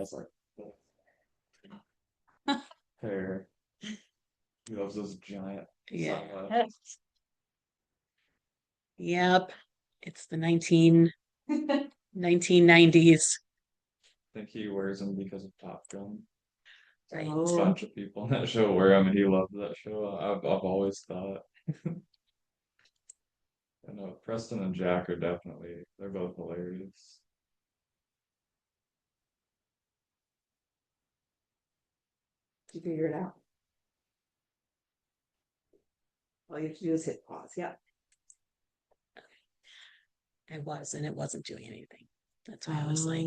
That's like hair. He loves those giant Yeah. sunglasses. Yep. It's the 1990s. I think he wears them because of Top Gun. Right. A bunch of people in that show wear them, and he loves that show. I've always thought. I know Preston and Jack are definitely they're both hilarious. You figure it out. All you have to do is hit pause. Yeah. And it wasn't doing anything. That's why I was like,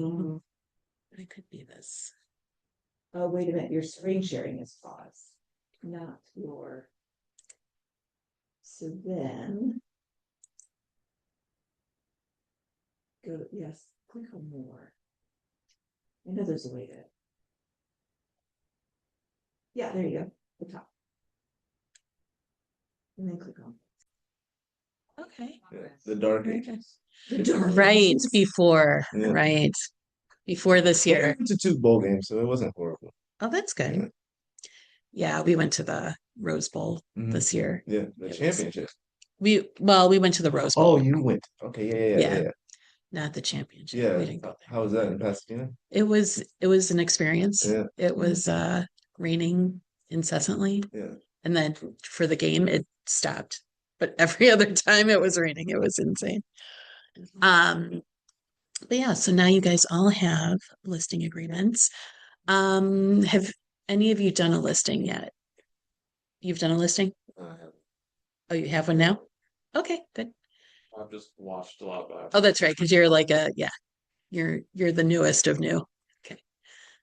it could be this. Oh, wait a minute. Your screen sharing is pause, not your. So then go to, yes, click on more. I know there's a way to. Yeah, there you go. The top. And then click on. Okay. Yeah, the dark Very ages. Right before, Yeah. right before this We year. went to 2 bowl games, so it wasn't horrible. Oh, that's good. Yeah. Yeah, we went to the Rose Bowl this year. Yeah, the championship. We went to the Rose Bowl. Oh, you went. Okay, yeah. Not the championship. Yeah. We didn't go there. How was that in Pasadena? It was an experience. Yeah. It was raining incessantly. Yeah. And then for the game it stopped. But every other time it was raining. It was insane. But yeah, so now you guys all have listing agreements. Have any of you done a listing yet? You've done a listing? Oh, you have one now? Okay, good. I've just watched a lot back. Oh, that's right, because you're like you're the newest of new. Okay,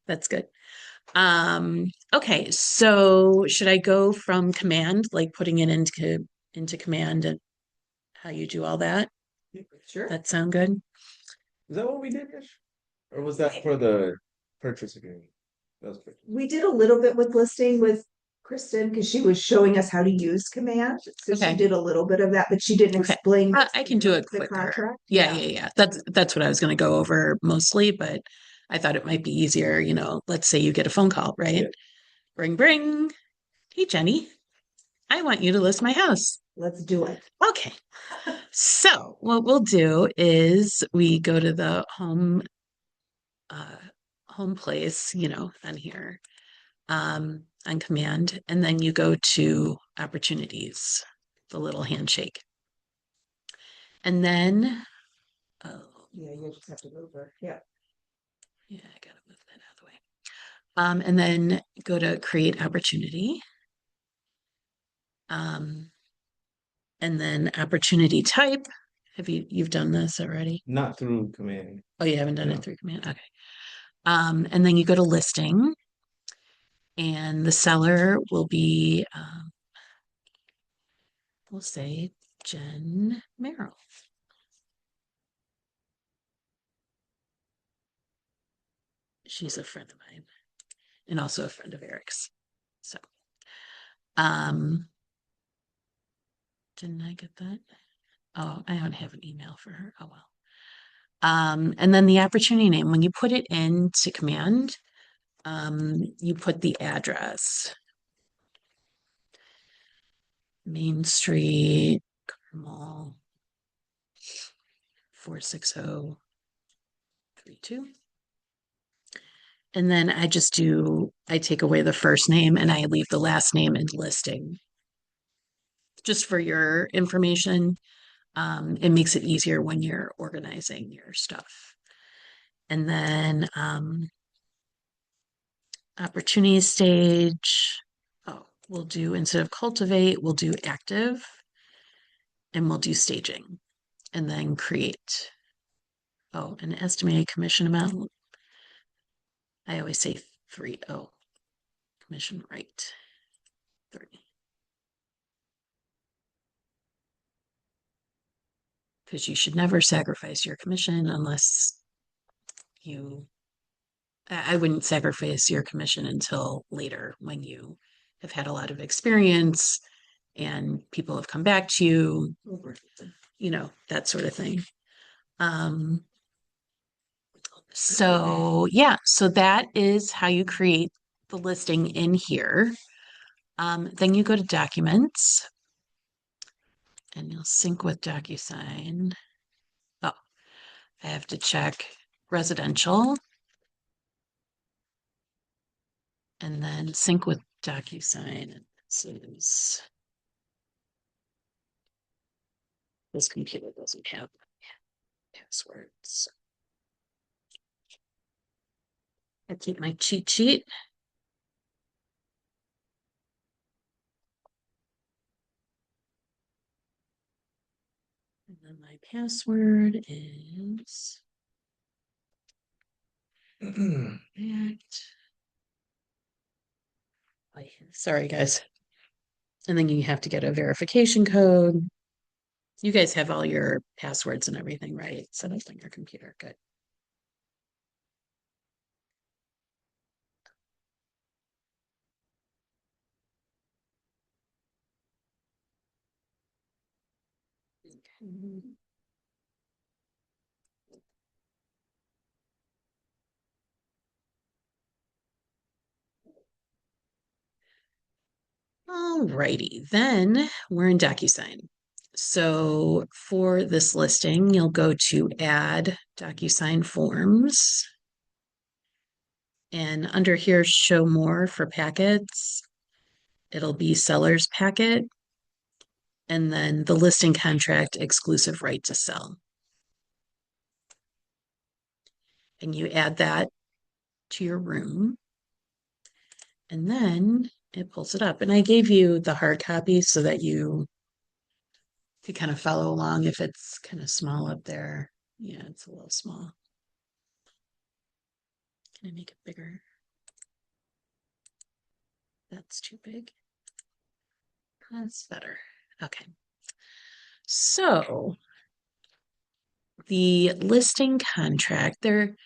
that's good. Okay, so should I go from command, like putting it into command and how you do all that? Sure. That sound good? Is that what we did, Ish? Or was that for the purchase agreement? That was purchase. We did a little bit with listing with Kristen because she was showing us how to use command. So Okay. she did a little bit of that, but she didn't Okay. explain. I can do it the quicker. contract. Yeah. That's what I was going to go over mostly, but I thought it might be easier, let's say you get a phone call, right? Yeah. Ring. Hey, Jenny, I want you to list my house. Let's do it. Okay. So what we'll do is we go to the home place, on here, on command, and then you go to opportunities, the little handshake. And then, Yeah, you just have to move her. Yeah. Yeah, I gotta move that out of the way. And then go to create opportunity. And then opportunity type. You've done this already? Not through command. Oh, you haven't done No. it through command? Okay. And then you go to listing, and the seller will be, we'll say Jen Merrill. She's a friend of mine and also a friend of Eric's. So, didn't I get that? Oh, I don't have an email for her. Oh, well. And then the opportunity name, when you put it into command, you put the address. Main Street, Carmel, 46032. And then I take away the first name and I leave the last name in listing. Just for your information, it makes it easier when you're organizing your stuff. And then opportunity stage, we'll do, instead of cultivate, we'll do active, and we'll do staging, and then create. Oh, an estimated commission amount. I always say 3. Oh, commission rate 30. Because you should never sacrifice your commission unless I wouldn't sacrifice your commission until later when you have had a lot of experience and people have come back to you, that sort of thing. So yeah, so that is how you create the listing in here. Then you go to Documents and you'll sync with DocuSign. Oh, I have to check residential and then sync with DocuSign. This computer doesn't have passwords. I keep my cheat sheet. And then my password is that. Sorry, guys. And then you have to get a verification code. You guys have all your passwords and everything, right? Set up on your computer. Good. Okay. Alrighty, then we're in DocuSign. So for this listing, you'll go to Add DocuSign Forms. And under here, Show More for packets, it'll be Seller's Packet. And then the listing contract exclusive right to sell. And you add that to your room. And then it pulls it up. And I gave you the hard copy so that you could kind of follow along if it's kind of small up there. Yeah, it's a little small. Can I make it bigger? That's too big. That's better. Okay. So the listing contract there,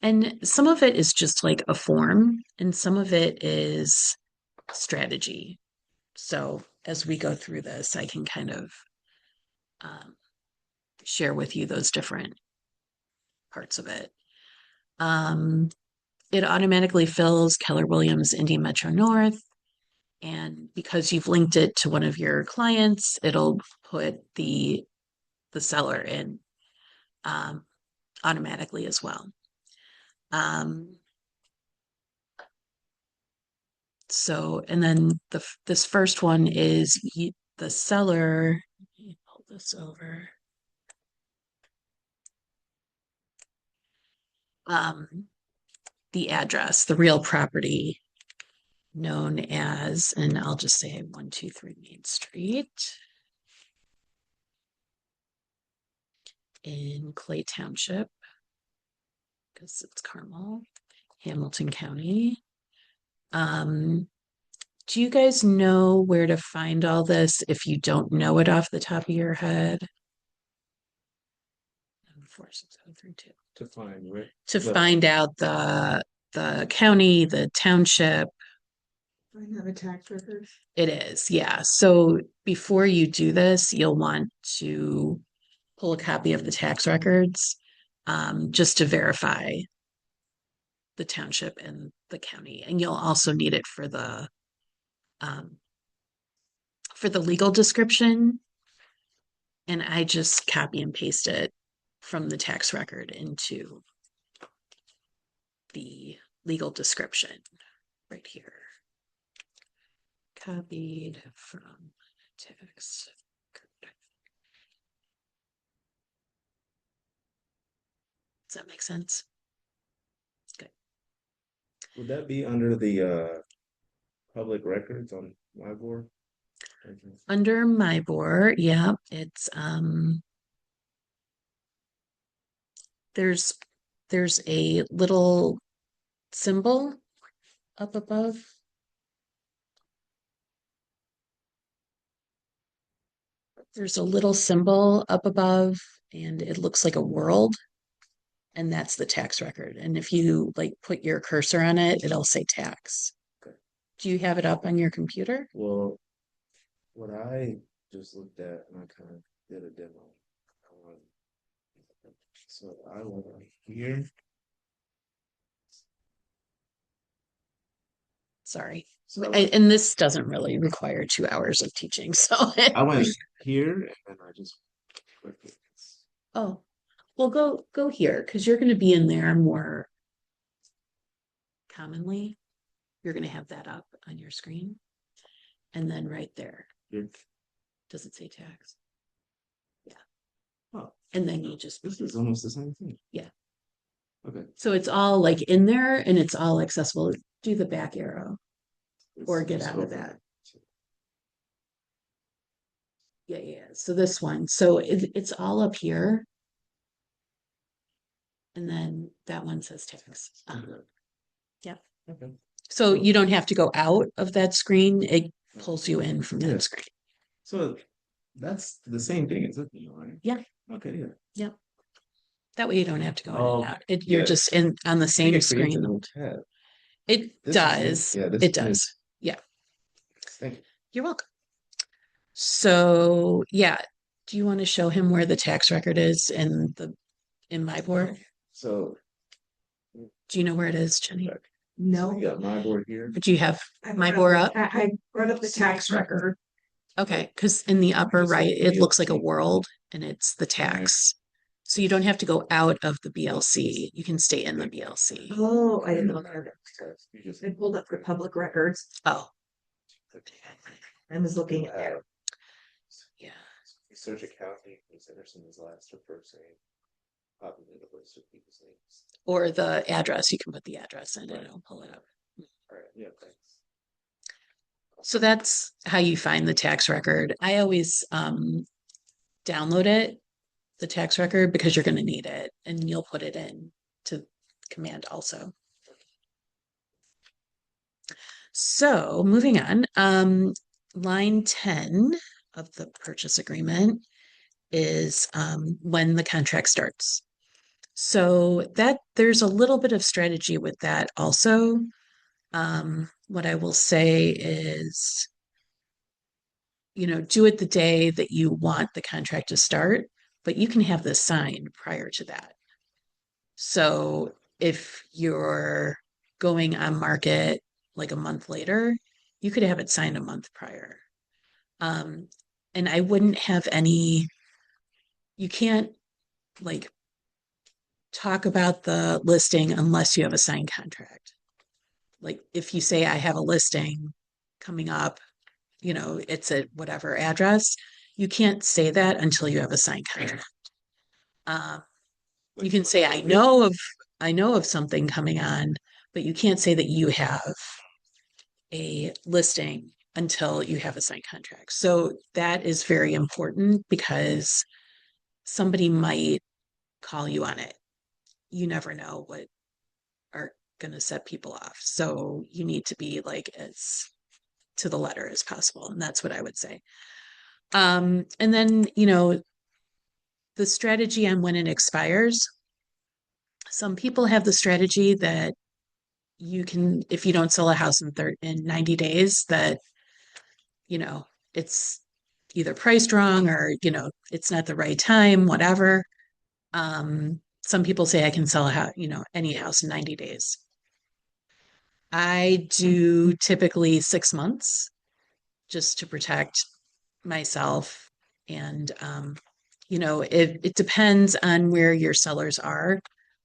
and some of it is just like a form, and some of it is strategy. So as we go through this, I can kind of share with you those different parts of it. It automatically fills Keller Williams Indy Metro North. And because you've linked it to one of your clients, it'll put the seller in automatically as well. So, and then this first one is the seller. Let me pull this over. The address, the real property known as, and I'll just say 123 Main Street in Clay Township, because it's Carmel, Hamilton County. Do you guys know where to find all this if you don't know it off the top of your head? 46032. To find where To find out the county, the township. I have a tax record. It is, yeah. So before you do this, you'll want to pull a copy of the tax records, just to verify the township and the county. And you'll also need it for the legal description. And I just copy and paste it from the tax record into the legal description right here. Copied from tax record. Does that make sense? Good. would that be under the public records on my board? Under my board, yeah, it's there's a little symbol up above. There's a little symbol up above, and it looks like a world, and that's the tax record. And if you like put your cursor on it, it'll say tax. Okay. Do you have it up on your computer? Well, what I just looked at and I kind of did a demo. So I went right here Sorry. So And this doesn't really require 2 hours of teaching, so. I went here and then I just clicked it. Oh, well, go here, because you're gonna be in there more commonly. You're gonna have that up on your screen. And then right there, Here. does it say tax? Oh, And then you just, this is almost the same thing. Yeah. Okay. so it's all like in there and it's all accessible. Do the back arrow. Or Let's get just out go of from that. there. Yeah. So this one, so it's all up here. And then that one says tax. Okay. Yep. Okay. So you don't have to go out of that screen. It pulls you in from Yeah. that screen. So that's the same thing as looking, right? Yeah. Okay, yeah. That way you don't have to go in Oh, and out. You're yeah. just on the I think same it creates a screen. little tab. It This is new. does. Yeah, this It is new. does. Yeah. Thank you. You're welcome. So yeah, do you want to show him where the tax record is in my board? So Do you know where it is, Jenny? No. you got my board here. Do you have I my brought board up up? the ta- I brought up the tax record. Okay, because in the upper Just right, it looks like a BLC. world and it's the tax. So you don't have to go out of the BLC. You can stay in the BLC. Oh, I didn't know that. You just I pulled up the public records. Oh, I was looking at that. yeah. you search accounting, Miss Anderson is last or first name. Populate a list of people's names. Or the address. You can put the address in and it'll pull it up. All right, yeah, thanks. So that's how you find the tax record. I always download it, the tax record, because you're going to need it and you'll put it in to command also. So moving on, line 10 of the purchase agreement is when the contract starts. So that there's a little bit of strategy with that also. What I will say is, do it the day that you want the contract to start, but you can have this signed prior to that. So if you're going on market like a month later, you could have it signed a month prior. And I wouldn't have you can't like talk about the listing unless you have a signed contract. Like if you say I have a listing coming up, it's at whatever address, you can't say that until you have a signed contract. You can say I know of something coming on, but you can't say that you have a listing until you have a signed contract. So that is very important because somebody might call you on it. You never know what are going to set people off. So you need to be like as to the letter as possible. And that's what I would say. And then, the strategy on when it expires. Some people have the strategy that you can, if you don't sell a house in 90 days, that, it's either priced wrong or, it's not the right time, whatever. Some people say I can sell a house, any house in 90 days. I do typically 6 months just to protect myself. And, it depends on where your sellers are.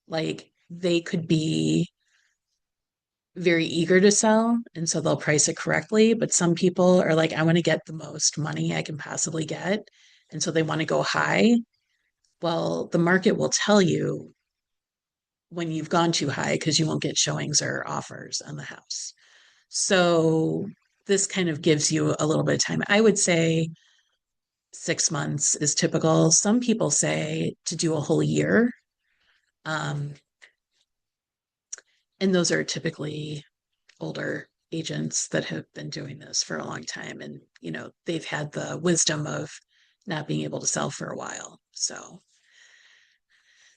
Like they could be very eager to sell, and so they'll price it correctly. But some people are like, I want to get the most money I can possibly get. And so they want to go high. Well, the market will tell you when you've gone too high because you won't get showings or offers on the house. So this kind of gives you a little bit of time. I would say 6 months is typical. Some people say to do a whole year. And those are typically older agents that have been doing this for a long time. And, they've had the wisdom of not being able to sell for a while. So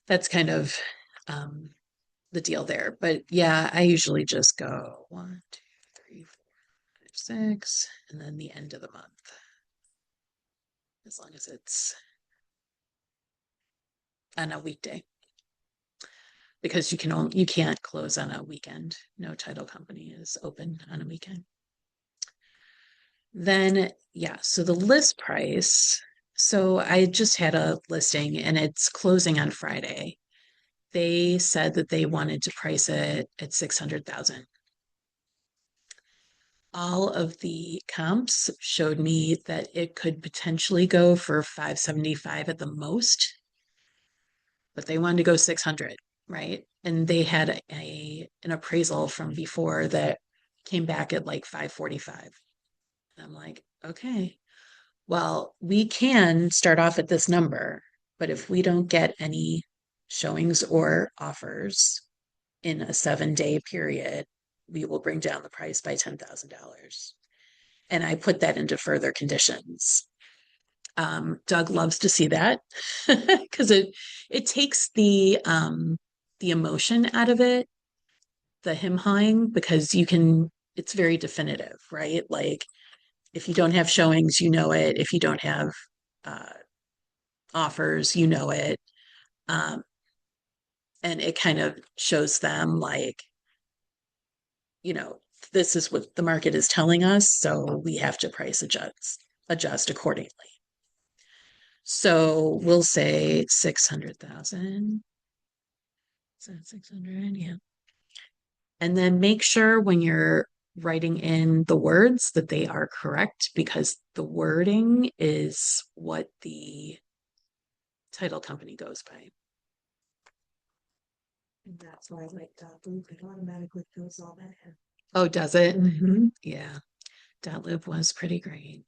that's kind of the deal there. But yeah, I usually just go 1, 2, 3, 4, 5, 6, and then the end of the month. As long as it's on a weekday. because you can't close on a weekend. No title company is open on a weekend. Then, yeah, so the list price. So I just had a listing and it's closing on Friday. They said that they wanted to price it at 600,000. All of the comps showed me that it could potentially go for 575 at the most, but they wanted to go 600, right? And they had an appraisal from before that came back at like 545. And I'm like, okay, well, we can start off at this number, but if we don't get any showings or offers in a 7-day period, we will bring down the price by $10,000. And I put that into further conditions. Doug loves to see that because it takes the emotion out of it, the him hawing, because it's very definitive, right? Like if you don't have showings, you know it. If you don't have uh, offers, you know it. Um, and it kind of shows them like, this is what the market is telling us, so we have to price adjust accordingly. So we'll say 600,000. Is that 600? Yeah. And then make sure when you're writing in the words that they are correct, because the wording is what the title company goes by. And that's why I like .loop, it automatically fills all that in. Oh, does it? Mm-hmm. Yeah. .loop was pretty great.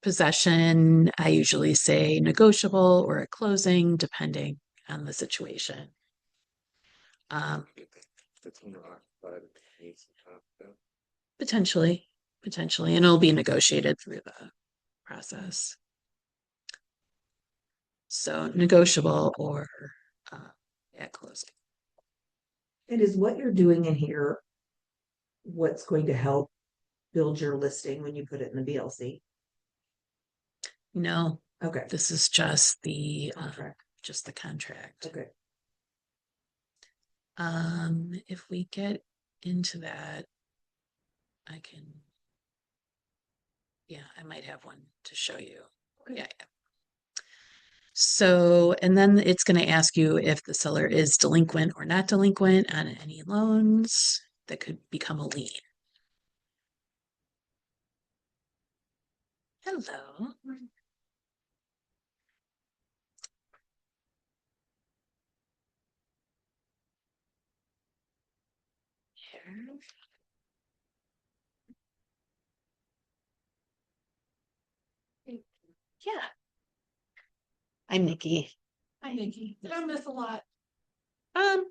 Possession, I usually say negotiable or at closing, depending on the situation. Potentially, and it'll be negotiated through the process. So negotiable or at closing. And is what you're doing in here what's going to help build your listing when you put it in the VLC? No, Okay. this is just the Contract. just the contract. Okay. If we get into that, I might have one to show you. Okay. Yeah. So, and then it's going to ask you if the seller is delinquent or not delinquent on any loans that could become a lien. Hello. Here. Yeah. I'm Nikki. Hi, Nikki. Did I miss a lot? I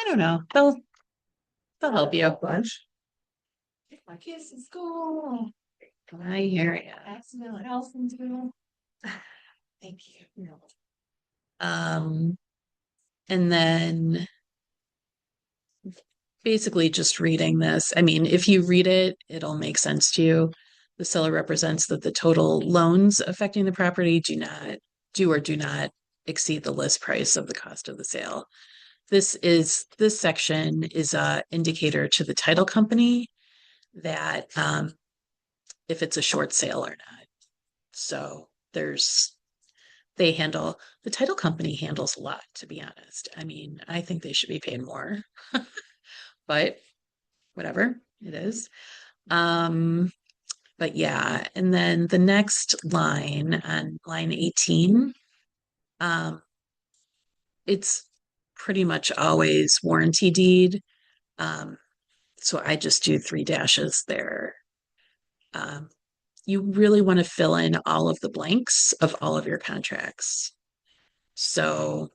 don't know. They'll help you. Bunch. Take my kids to school. I hear you. Accident else and do. Thank you. And then basically just reading this. I mean, if you read it, it'll make sense to you. The seller represents that the total loans affecting the property do or do not exceed the list price of the cost of the sale. This section is a indicator to the title company that if it's a short sale or not. So the title company handles a lot, to be honest. I mean, I think they should be paid more, but whatever it is. But yeah, and then the next line on line 18, it's pretty much always warranty deed. So I just do 3 dashes there. You really want to fill in all of the blanks of all of your contracts. So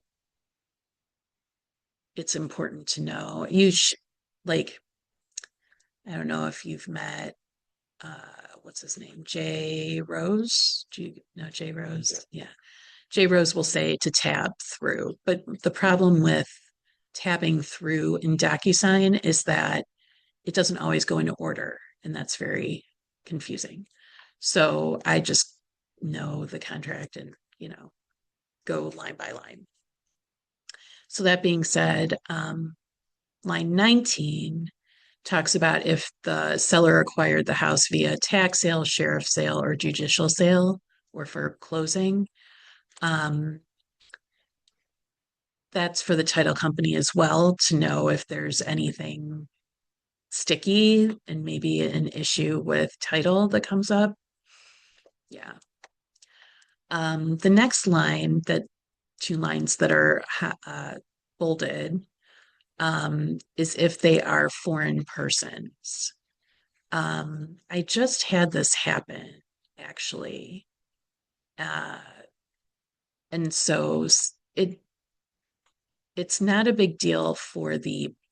it's important to know. I don't know if you've met, what's his name? Jay Rose? Do you know Jay Rose? Yeah. Jay Rose will say to tab through, but the problem with tabbing through in DocuSign is that it doesn't always go into order, and that's very confusing. So I just know the contract and, go line by line. So that being said, line 19 talks about if the seller acquired the house via tax sale, sheriff sale, or judicial sale, or for closing. That's for the title company as well to know if there's anything sticky and maybe an issue with title that comes up. Yeah. The next line, that 2 lines that are bolded, is if they are foreign persons. I just had this happen actually. And so it's not a big deal for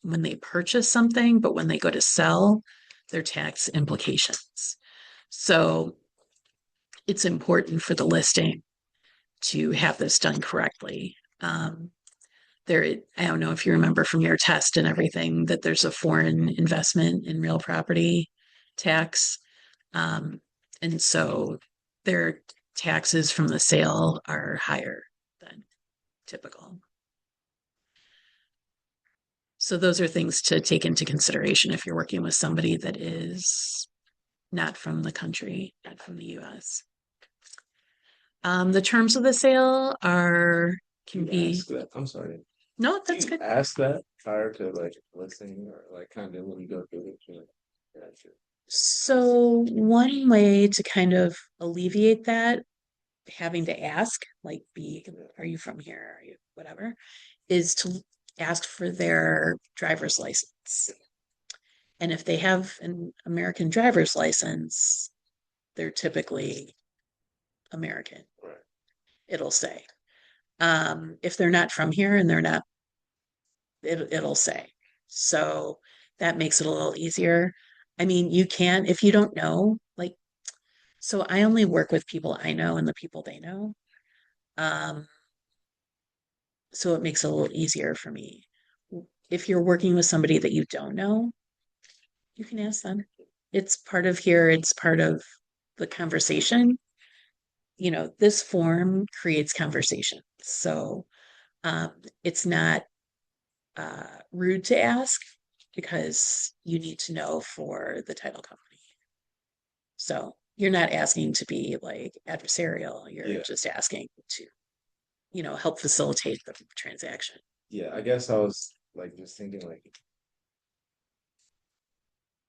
when they purchase something, but when they go to sell, their tax implications. So it's important for the listing to have this done correctly. I don't know if you remember from your test and everything that there's a foreign investment in real property tax. And so their taxes from the sale are higher than typical. So those are things to take into consideration if you're working with somebody that is not from the country, not from the US. The terms of the sale can be. Ask that. I'm sorry. No, Do that's you good. ask that prior to like listening or like kind of when you go through it? You're like, gotcha. So one way to kind of alleviate that, having to ask, like, are you from here? Are you whatever, is to ask for their driver's license. And if they have an American driver's license, they're typically American. Right. It'll say. If they're not from here and they're not, it'll say. So that makes it a little easier. I mean, you can, if you don't know, like, so I only work with people I know and the people they know. So it makes it a little easier for me. If you're working with somebody that you don't know, you can ask them. It's part of here, it's part of the conversation. You know, this form creates conversation. So it's not rude to ask because you need to know for the title company. So you're not asking to be like adversarial. You're just asking to, help facilitate the transaction. Yeah, I guess I was like just thinking like,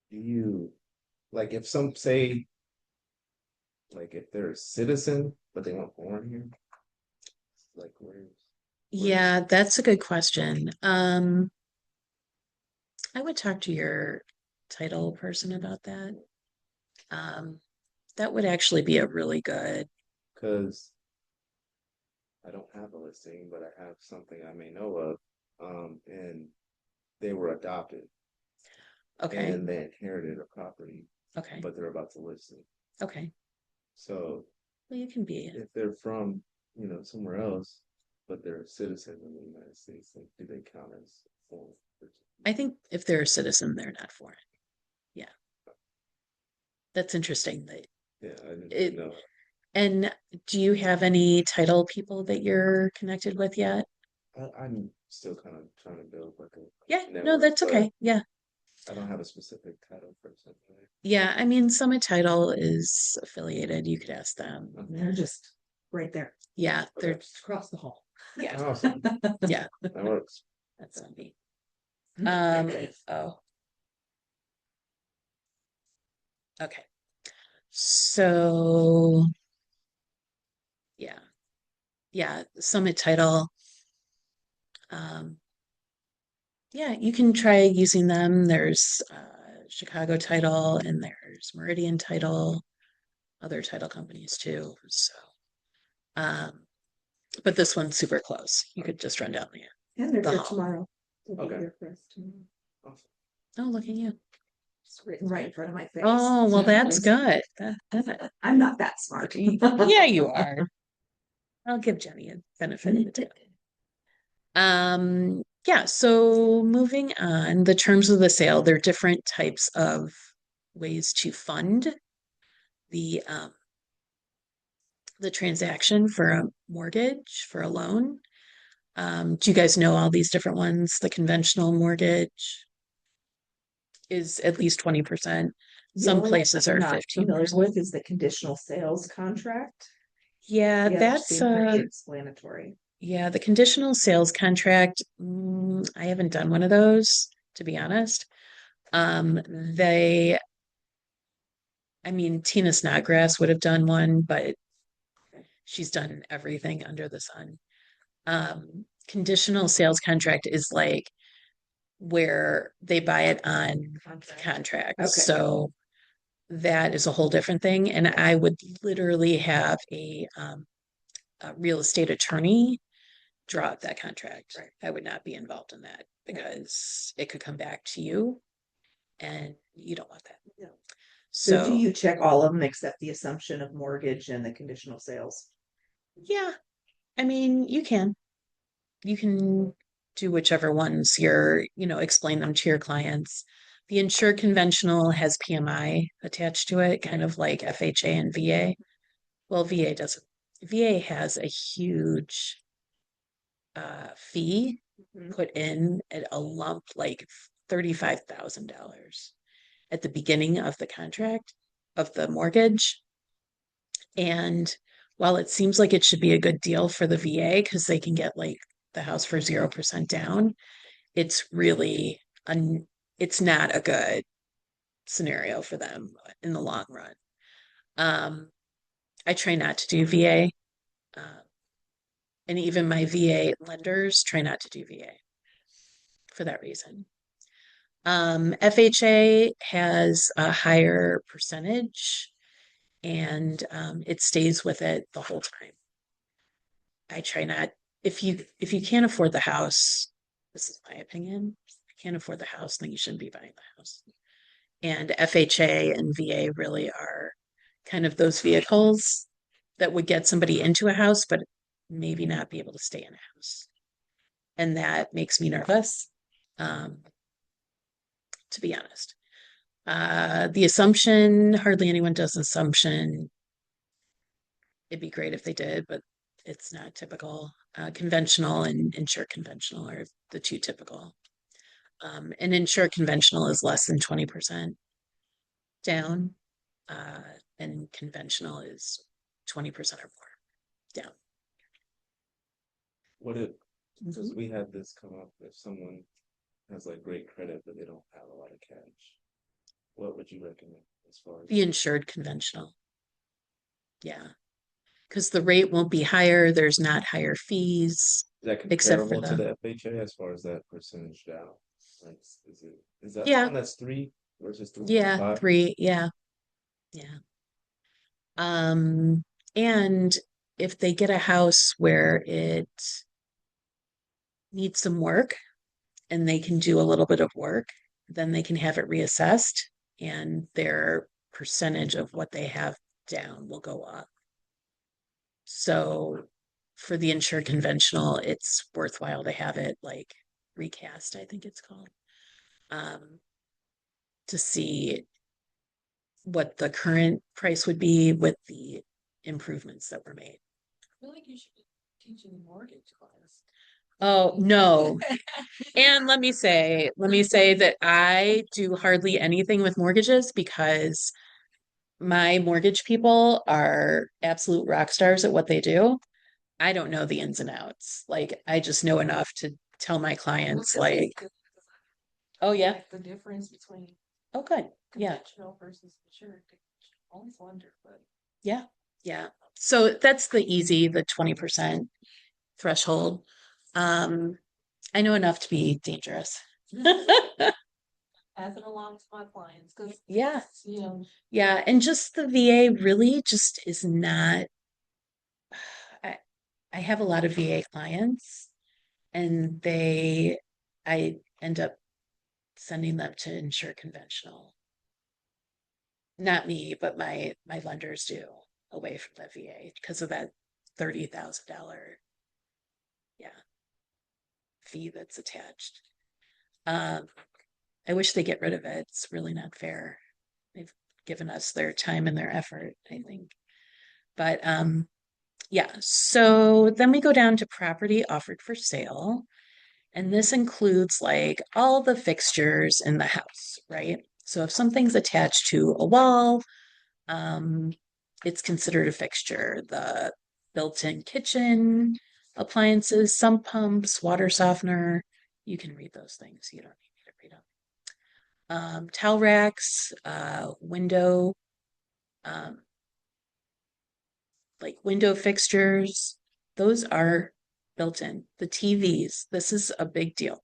do you like if some say like if they're a citizen but they weren't born here, like where's Yeah, that's a good question. I would talk to your title person about that. That would actually be a really good. because I don't have a listing, but I have something I may know of. And they were adopted Okay. and they inherited a property, Okay. but they're about to list it. Okay. So Well, you can be. if they're from, somewhere else, but they're a citizen in the United States, like, do they count as foreign? I think if they're a citizen, they're not foreign. Yeah. That's interesting. Yeah, I didn't know. And do you have any title people that you're connected with yet? I'm still kind of trying to build like a Yeah, no, network, that's but okay. Yeah. I don't have a specific title person. Right? Yeah, I mean, Summit Title is affiliated. You could ask them. They're just right there. Yeah, they're Just across the hall. yeah, Awesome. yeah, That works. that's neat. Okay. Oh. Okay. So yeah. Yeah, Summit Title. Yeah, you can try using them. There's Chicago Title and there's Meridian Title, other title companies too. So but this one's super close. You could just run down there. And they're The here hall. tomorrow. They'll be Okay. here for us tomorrow. Awesome. Oh, look at you. It's written right in front of my face. Oh, well, that's good. I'm not that smart. Yeah, you are. I'll give Jenny a benefit of the doubt. Yeah, so moving on, the terms of the sale, there are different types of ways to fund the transaction for a mortgage, for a loan. Do you guys know all these different ones? The conventional mortgage is at least 20%. The Some only one places I'm are not 15%. familiar with is the conditional sales contract. Yeah, The others that's seem pretty explanatory. yeah, the conditional sales contract. I haven't done one of those, to be honest. They, I mean, Tina Snodgrass would have done one, but she's done everything under the sun. Conditional sales contract is like where they buy it on contract. Okay. So that is a whole different thing. And I would literally have a real estate attorney draw up that contract. Right. I would not be involved in that because it could come back to you and you don't want that. No. So do So you check all of them except the assumption of mortgage and the conditional sales? yeah, I mean, you can do whichever ones explain them to your clients. The insured conventional has PMI attached to it, kind of like FHA and VA. Well, VA doesn't. VA has a huge fee Mhm. put in at a lump like $35,000 at the beginning of the contract of the mortgage. And while it seems like it should be a good deal for the VA because they can get like the house for 0% down, it's really it's not a good scenario for them in the long run. I try not to do VA. And even my VA lenders try not to do VA for that reason. FHA has a higher percentage and it stays with it the whole time. I try not if you can't afford the house, this is my opinion. If you can't afford the house, then you shouldn't be buying the house. And FHA and VA really are kind of those vehicles that would get somebody into a house, but maybe not be able to stay in a house. And that makes me nervous, to be honest. The assumption, hardly anyone does assumption. It'd be great if they did, but it's not typical. Conventional and insured conventional are the two typical. And insured conventional is less than 20% down, and conventional is 20% or more down. What if, because we had this come up, if someone has like great credit, but they don't have a lot of cash, what would you recommend as far as? The insured conventional. Yeah. Because the rate won't be higher. There's not higher fees. Is that except for comparable to the- the FHA as far as that percentage down? Like, is that Yeah. one that's 3 versus 3? Yeah, 3. Yeah. Yeah. And if they get a house where it needs some work and they can do a little bit of work, then they can have it reassessed and their percentage of what they have down will go up. So for the insured conventional, it's worthwhile to have it like recast, I think it's called, to see what the current price would be with the improvements that were made. I feel like you should be teaching a mortgage class. Oh, no. And let me say that I do hardly anything with mortgages because my mortgage people are absolute rock stars at what they do. I don't know the ins and outs. Like, I just know enough to tell my clients, like, oh, yeah. Like the difference between Oh, good. Yeah. conventional versus insured. I always wonder, but Yeah. Yeah. So that's the 20% threshold. I know enough to be dangerous. pass it along to my clients because Yeah. you know Yeah. And just the VA really just is not, I have a lot of VA clients and I end up sending them to insure conventional. Not me, but my lenders do away from the VA because of that $30,000 fee that's attached. I wish they get rid of it. It's really not fair. They've given us their time and their effort, I think. But Yeah, so then we go down to property offered for sale. And this includes like all the fixtures in the house, right? So if something's attached to a wall, um, it's considered a fixture. The built-in kitchen appliances, sump pumps, water softener. You can read those things. You don't need me to read them. Towel racks, window, um, like window fixtures, those are built in. The TVs, this is a big deal.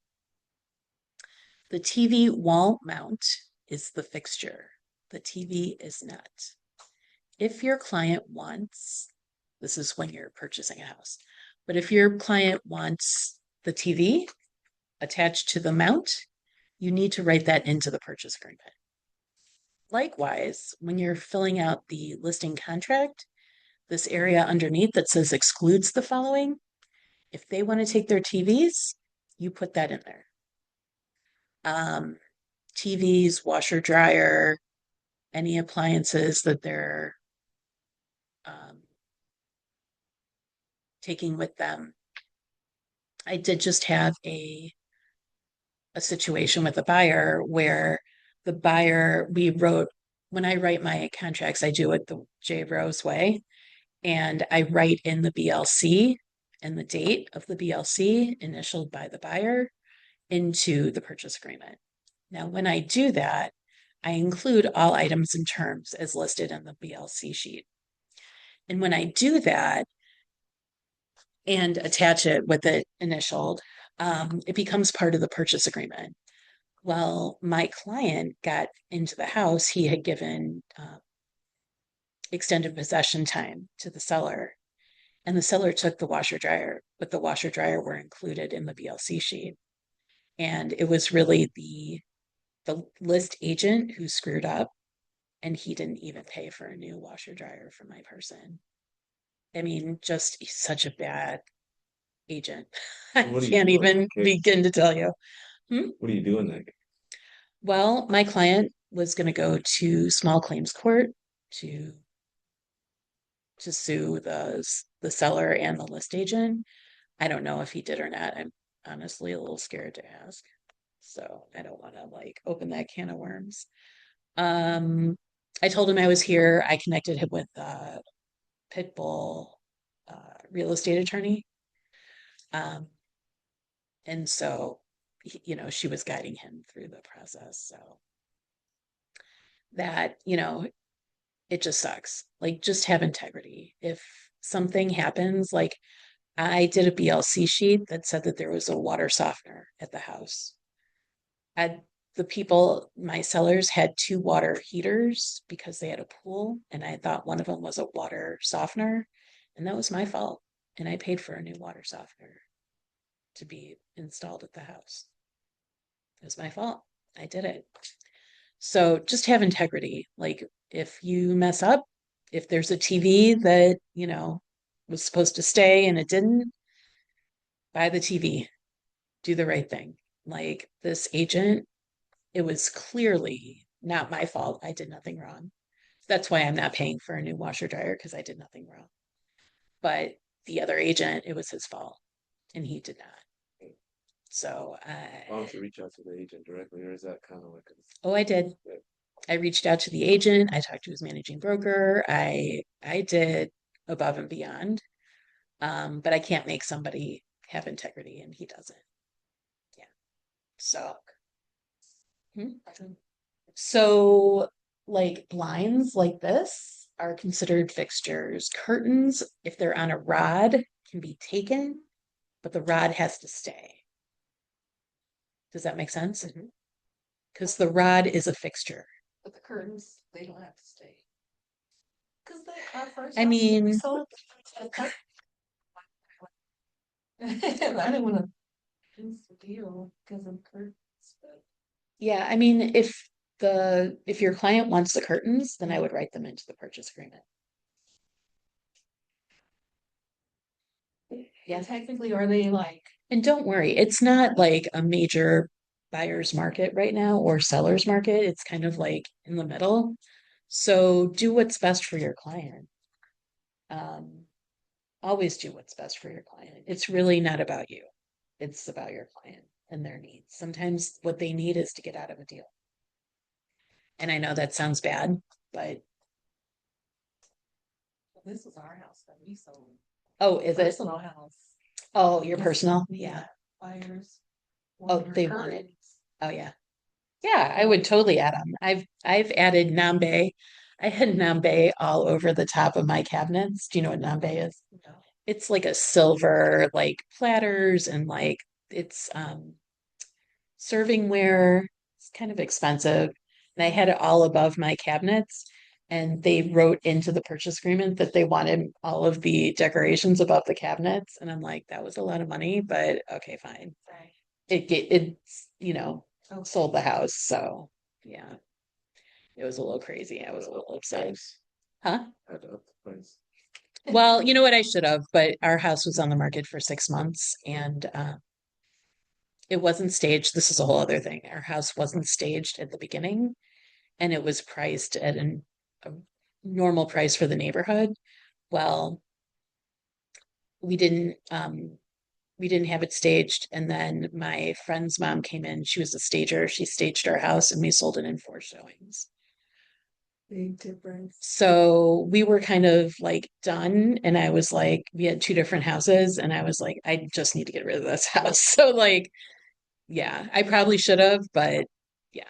The TV wall mount is the fixture. The TV is not. If your client wants, this is when you're purchasing a house, but if your client wants the TV attached to the mount, you need to write that into the purchase agreement. Likewise, when you're filling out the listing contract, this area underneath that says excludes the following, if they want to take their TVs, you put that in there. TVs, washer, dryer, any appliances that they're taking with them. I did just have a situation with a buyer where the buyer, we wrote, when I write my contracts, I do it the J. Rose way, and I write in the BLC and the date of the BLC initialed by the buyer into the purchase agreement. Now, when I do that, I include all items and terms as listed in the BLC sheet. And when I do that and attach it with it initialed, it becomes part of the purchase agreement. Well, my client got into the house, he had given extended possession time to the seller, and the seller took the washer dryer, but the washer dryer were included in the BLC sheet. And it was really the list agent who screwed up, and he didn't even pay for a new washer dryer for my person. I mean, just such a bad agent. I What do you can't do in even that case? begin to tell you. What do you do in that case? Well, my client was going to go to small claims court to sue the seller and the list agent. I don't know if he did or not. I'm honestly a little scared to ask. So I don't want to like open that can of worms. I told him I was here. I connected him with Pitbull real estate attorney. And so, she was guiding him through the process. So that, it just sucks. Like, just have integrity. If something happens, like I did a BLC sheet that said that there was a water softener at the house. The people, my sellers had two water heaters because they had a pool, and I thought one of them was a water softener, and that was my fault. And I paid for a new water softener to be installed at the house. It was my fault. I did it. So just have integrity. Like if you mess up, if there's a TV that, was supposed to stay and it didn't, buy the TV. Do the right thing. Like this agent, it was clearly not my fault. I did nothing wrong. That's why I'm not paying for a new washer dryer because I did nothing wrong. But the other agent, it was his fault and he did not. So Why don't you reach out to the agent directly, or is that kind of like oh, I did. I reached out to the agent. I talked to his managing broker. I did above and beyond. But I can't make somebody have integrity and he doesn't. Yeah. So so like blinds like this are considered fixtures. Curtains, if they're on a rod, can be taken, but the rod has to stay. Does that make sense? Because the rod is a fixture. But the curtains, they don't have to stay. Cause they are first. I mean, I didn't wanna. It's the deal, cause of curtains, but. yeah, I mean, if your client wants the curtains, then I would write them into the purchase agreement. Yeah, technically, are they like, And don't worry, it's not like a major buyer's market right now or seller's market. It's kind of like in the middle. So do what's best for your client. always do what's best for your client. It's really not about you. It's about your client and their needs. Sometimes what they need is to get out of a deal. And I know that sounds bad, but This was our house that we sold. oh, is it? Personal house. Oh, your personal? Yeah. Fires. Oh, they want it. Oh yeah. Yeah, I would totally add them. I've added Nambe. I had Nambe all over the top of my cabinets. Do you know what Nambe is? No. It's like a silver, like platters and like it's servingware. It's kind of expensive. And I had it all above my cabinets. And they wrote into the purchase agreement that they wanted all of the decorations above the cabinets. And I'm like, that was a lot of money, but okay, fine. Right. It's, Okay. sold the house. So yeah, it was a little crazy. I was a little upset. Price. Huh? Add up the price. Well, you know what? I should have, but our house was on the market for 6 months and it wasn't staged. This is a whole other thing. Our house wasn't staged at the beginning and it was priced at a normal price for the neighborhood. Well, we didn't have it staged. And then my friend's mom came in. She was a stager. She staged our house and we sold it in 4 showings. Big difference. So we were kind of like done. And I was like, we had 2 different houses. And I was like, I just need to get rid of this house. So, like, yeah, I probably should have, but yeah,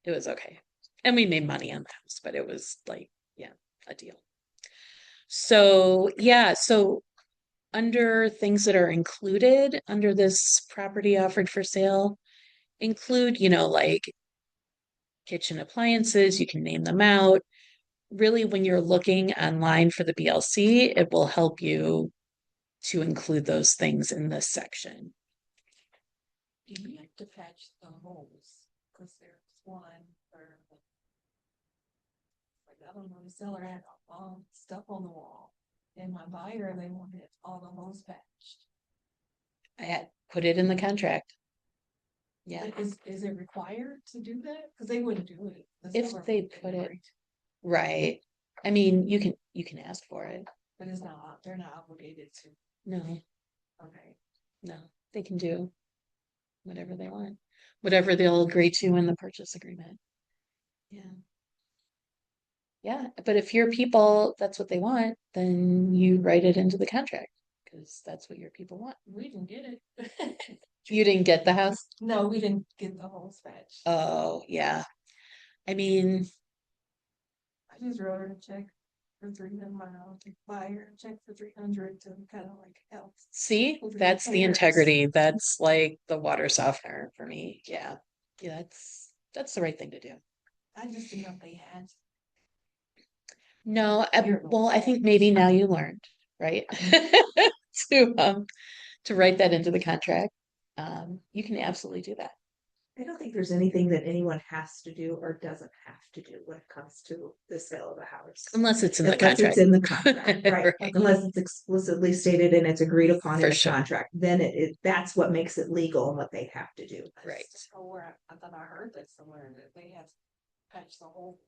it was okay. And we made money on the house, but it was like, yeah, a deal. So, yeah, so under things that are included under this property offered for sale include, like kitchen appliances, you can name them out. Really, when you're looking online for the BLC, it will help you to include those things in this section. You have to patch the holes, because there's one for, like, I don't know, the seller had stuff on the wall. And my buyer, they wanted all the holes patched. I had put it in the contract. Yeah, Is it required to do that? Because they wouldn't do it. The if seller they wouldn't put do it right. I mean, you can ask for it. But it's not, they're not obligated to. No, Okay. no, they can do whatever they want, whatever they'll agree to in the purchase agreement. Yeah. Yeah, but if your people, that's what they want, then you write it into the contract because that's what your people want. We didn't get it. You didn't get the house? No, we didn't get the holes patched. Oh, yeah. I mean, I just wrote her a check for 300 miles, buy her a check for 300 to kind of like help. see, Over that's the repairs. integrity. That's like the water softener for me. Yeah. Yeah, that's the right thing to do. I just didn't know if they had. No, You're well, I think maybe now you learned, right? To write that into the contract. You can absolutely do that. I don't think there's anything that anyone has to do or doesn't have to do when it comes to the sale of a house. Unless it's in the Unless contract. it's in the contract, right? Right. Unless it's explicitly stated and it's agreed upon For in the sure. contract, then that's what makes it legal and what they have to do. Right. I thought I heard that somewhere that they had to patch the holes.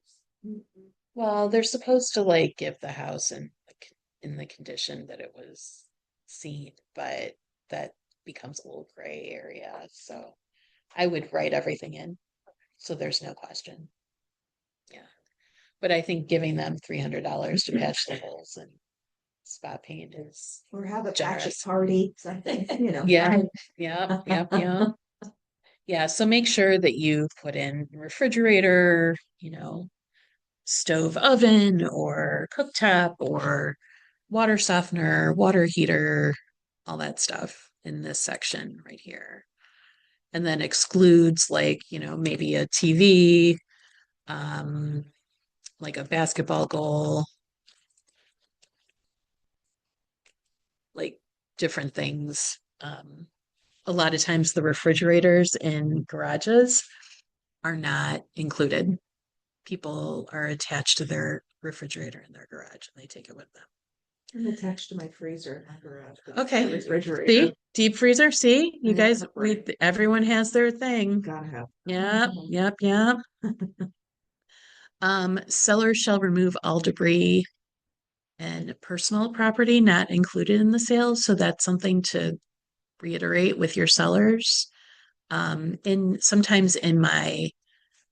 Well, they're supposed to like give the house in the condition that it was seen, but that becomes a little gray area. So I would write everything in, so there's no question. Yeah, but I think giving them $300 to patch the holes and spot paint is Or have a patch generous. party, something, Yeah, yeah, yeah. Yeah, so make sure that you put in refrigerator, stove oven or cooktop or water softener, water heater, all that stuff in this section right here. And then excludes like, maybe a TV, like a basketball goal, like different things. A lot of times the refrigerators in garages are not included. People are attached to their refrigerator in their garage and they take it with them. I'm attached to my freezer in my garage. Okay. The refrigerator. See, deep freezer. See, you Yeah, guys, right. everyone has their thing. Gotta have. Yep, yep. Seller shall remove all debris and personal property not included in the sale. So that's something to reiterate with your sellers. Sometimes in my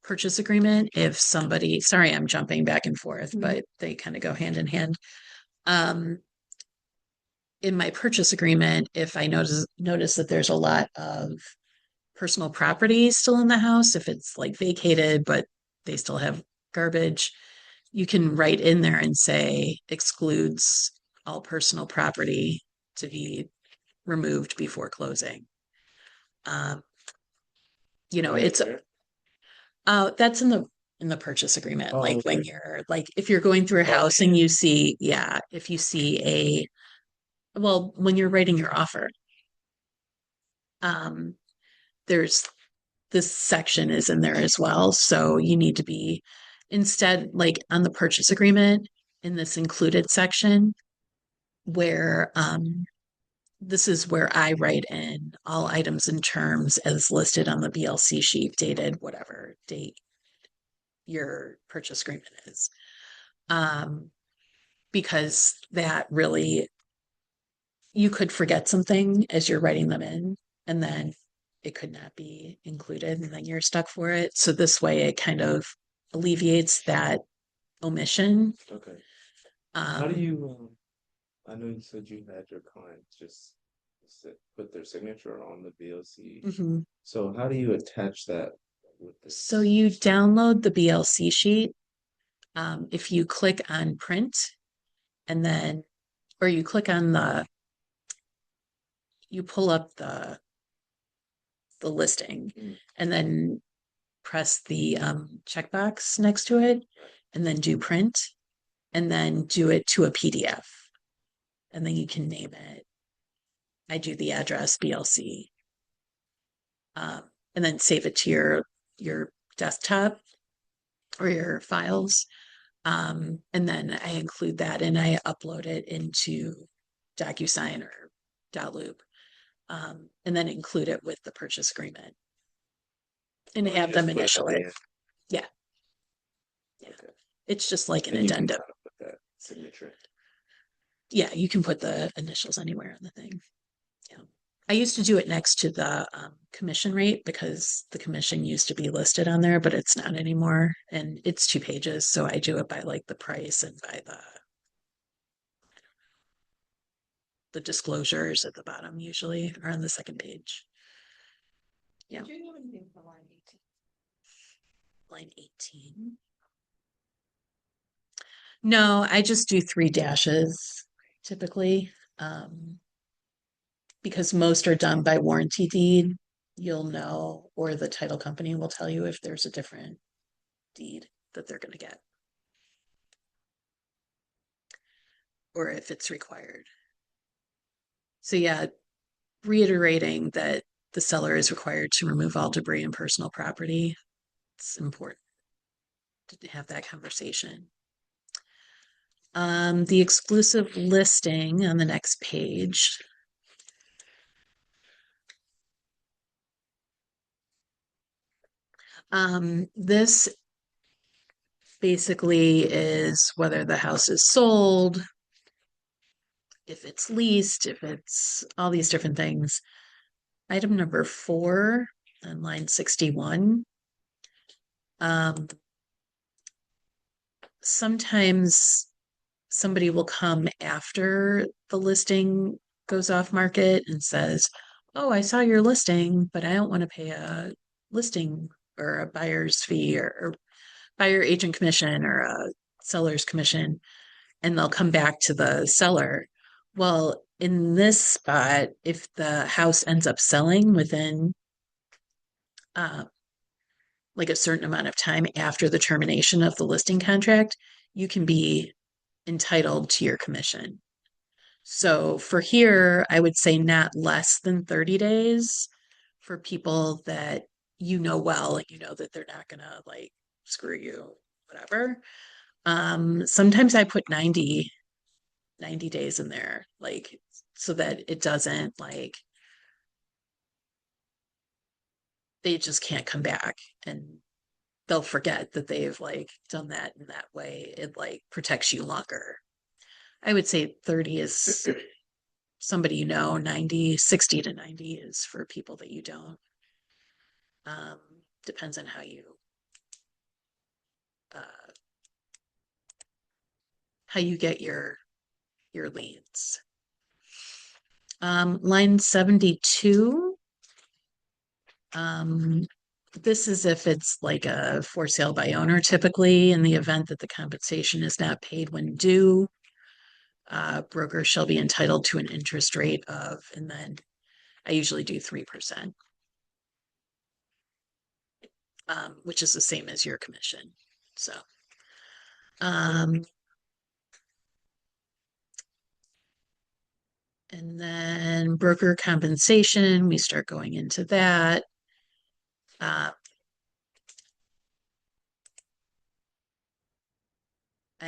purchase agreement, if somebody, sorry, I'm jumping back and forth, but they kind of go hand in hand. In my purchase agreement, if I notice that there's a lot of personal property still in the house, if it's like vacated, but they still have garbage, you can write in there and say excludes all personal property to be removed before closing. It's that's in the purchase agreement. Oh, Like when okay. you're like if you're going through a house and you see, if you see when you're writing your offer, there's this section is in there as well. So you need to be instead like on the purchase agreement in this included section where this is where I write in all items and terms as listed on the BLC sheet dated whatever date your purchase agreement is. Because that really you could forget something as you're writing them in and then it could not be included and then you're stuck for it. So this way it kind of alleviates that omission. Okay. How do you, I know you said you had your clients just put their signature on the BLC. Mhm. So how do you attach that with this? So you download the BLC sheet. If you click on print and then, or you click on you pull up the listing and then press the checkbox next to it and then do print and then do it to a PDF. And then you can name it. I do the address BLC. And then save it to your desktop or your files. And then I include that and I upload it into DocuSign or Dotloop. And then include it with the purchase agreement. And have them initial it. Yeah. Yeah. Okay. It's just like an addendum. Put that signature. Yeah, you can put the initials anywhere on the thing. Yeah. I used to do it next to the commission rate because the commission used to be listed on there, but it's not anymore. And it's 2 pages. So I do it by like the price and by the disclosures at the bottom usually are on the second page. Yeah. Did you do anything for line 18? Line 18. No, I just do 3 dashes typically. Because most are done by warranty deed, you'll know, or the title company will tell you if there's a different deed that they're going to get. Or if it's required. So yeah, reiterating that the seller is required to remove all debris and personal property. It's important to have that conversation. The exclusive listing on the next page. This basically is whether the house is sold, if it's leased, if it's all these different things. Item number 4 on line 61. Sometimes somebody will come after the listing goes off market and says, oh, I saw your listing, but I don't want to pay a listing or a buyer's fee or buyer agent commission or a seller's commission. And they'll come back to the seller. Well, in this spot, if the house ends up selling within like a certain amount of time after the termination of the listing contract, you can be entitled to your commission. So for here, I would say not less than 30 days for people that you know well and you know that they're not gonna like screw you, whatever. Sometimes I put 90 days in there, like so that it doesn't like they just can't come back and they'll forget that they've like done that in that way. It like protects you longer. I would say 30 is somebody you know, 60 to 90 is for people that you don't. Um, Depends on uh, how you get your leads. Line 72. This is if it's like a for sale by owner, typically in the event that the compensation is not paid when due. Broker shall be entitled to an interest rate of, and then I usually do 3%, which is the same as your commission. So, and then broker compensation, we start going into that. I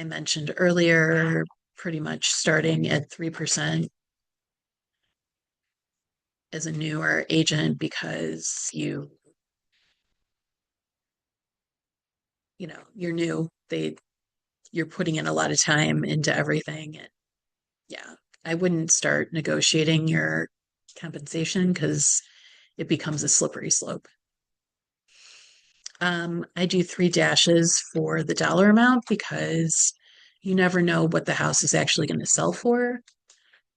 mentioned earlier, pretty much starting at 3% as a newer agent because you're new. You're putting in a lot of time into everything. And yeah, I wouldn't start negotiating your compensation because it becomes a slippery slope. I do 3 dashes for the dollar amount because you never know what the house is actually going to sell for.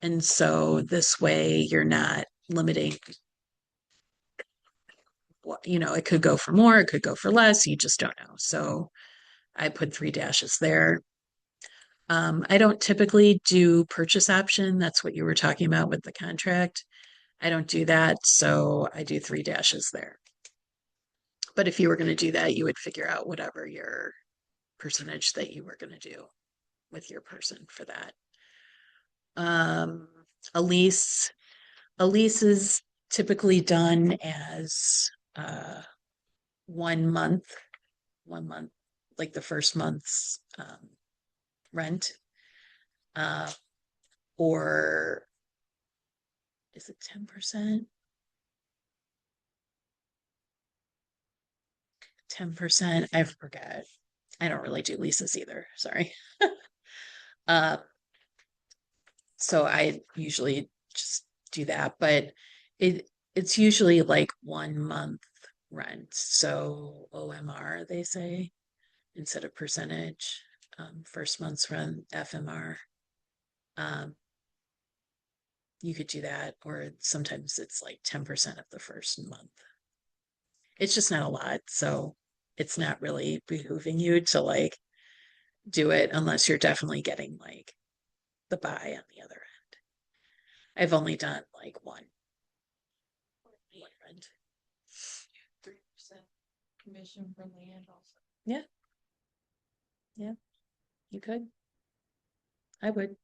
And so this way you're not limiting it could go for more, it could go for less, you just don't know. So I put 3 dashes there. I don't typically do purchase option. That's what you were talking about with the contract. I don't do that, so I do 3 dashes there. But if you were going to do that, you would figure out whatever your percentage that you were going to do with your person for that. A lease is typically done as 1 month, like the first month's rent, or is it 10%? 10%. I forget. I don't really do leases either. Sorry. So I usually just do that, but it's usually like 1 month rent. So OMR, they say, instead of percentage. First month's rent, FMR. You could do that, or sometimes it's like 10% of the first month. It's just not a lot, so it's not really behooving you to like do it unless you're definitely getting like the buy on the other end. I've only done like one rent. 3% commission from land also. Yeah, you could. I would.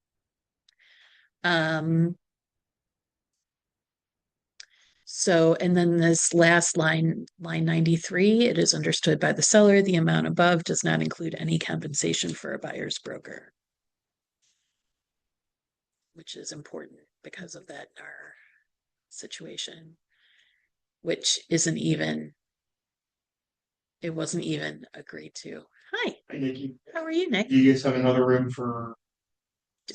So, and then this last line 93, it is understood by the seller, the amount above does not include any compensation for a buyer's broker, which is important because of that NAR situation, which it wasn't even agreed to. Hi, Hi, Nicki. how are you, Nick? Do you guys have another room for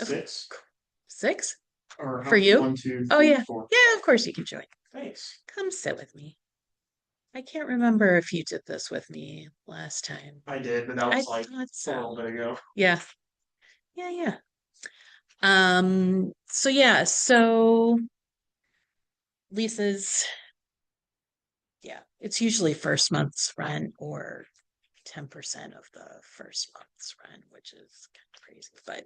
Of 6? 6? Or how For you? 1, 2, Oh, 3, yeah. 4? Yeah, of course you can join. Thanks. Come sit with me. I can't remember if you did this with me last time. I did, but that I was like thought a little so. bit ago. Yeah. Yeah. So leases, yeah, it's usually first month's rent or 10% of the first month's rent, which is kind of crazy, but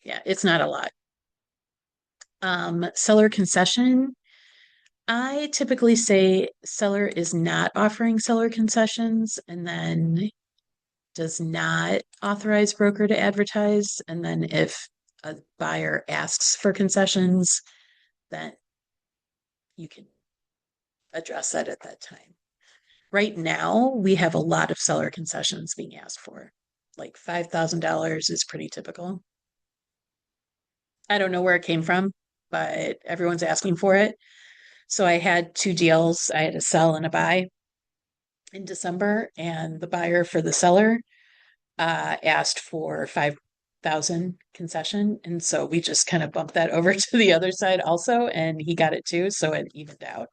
yeah, it's not a lot. Seller concession. I typically say seller is not offering seller concessions and then does not authorize broker to advertise. And then if a buyer asks for concessions, then you can address that at that time. Right now, we have a lot of seller concessions being asked for. Like $5,000 is pretty typical. I don't know where it came from, but everyone's asking for it. So I had 2 deals. I had a sell and a buy in December, and the buyer for the seller asked for thousand concession. And so we just kind of bumped that over to the other side also, and he got it too. So it evened out.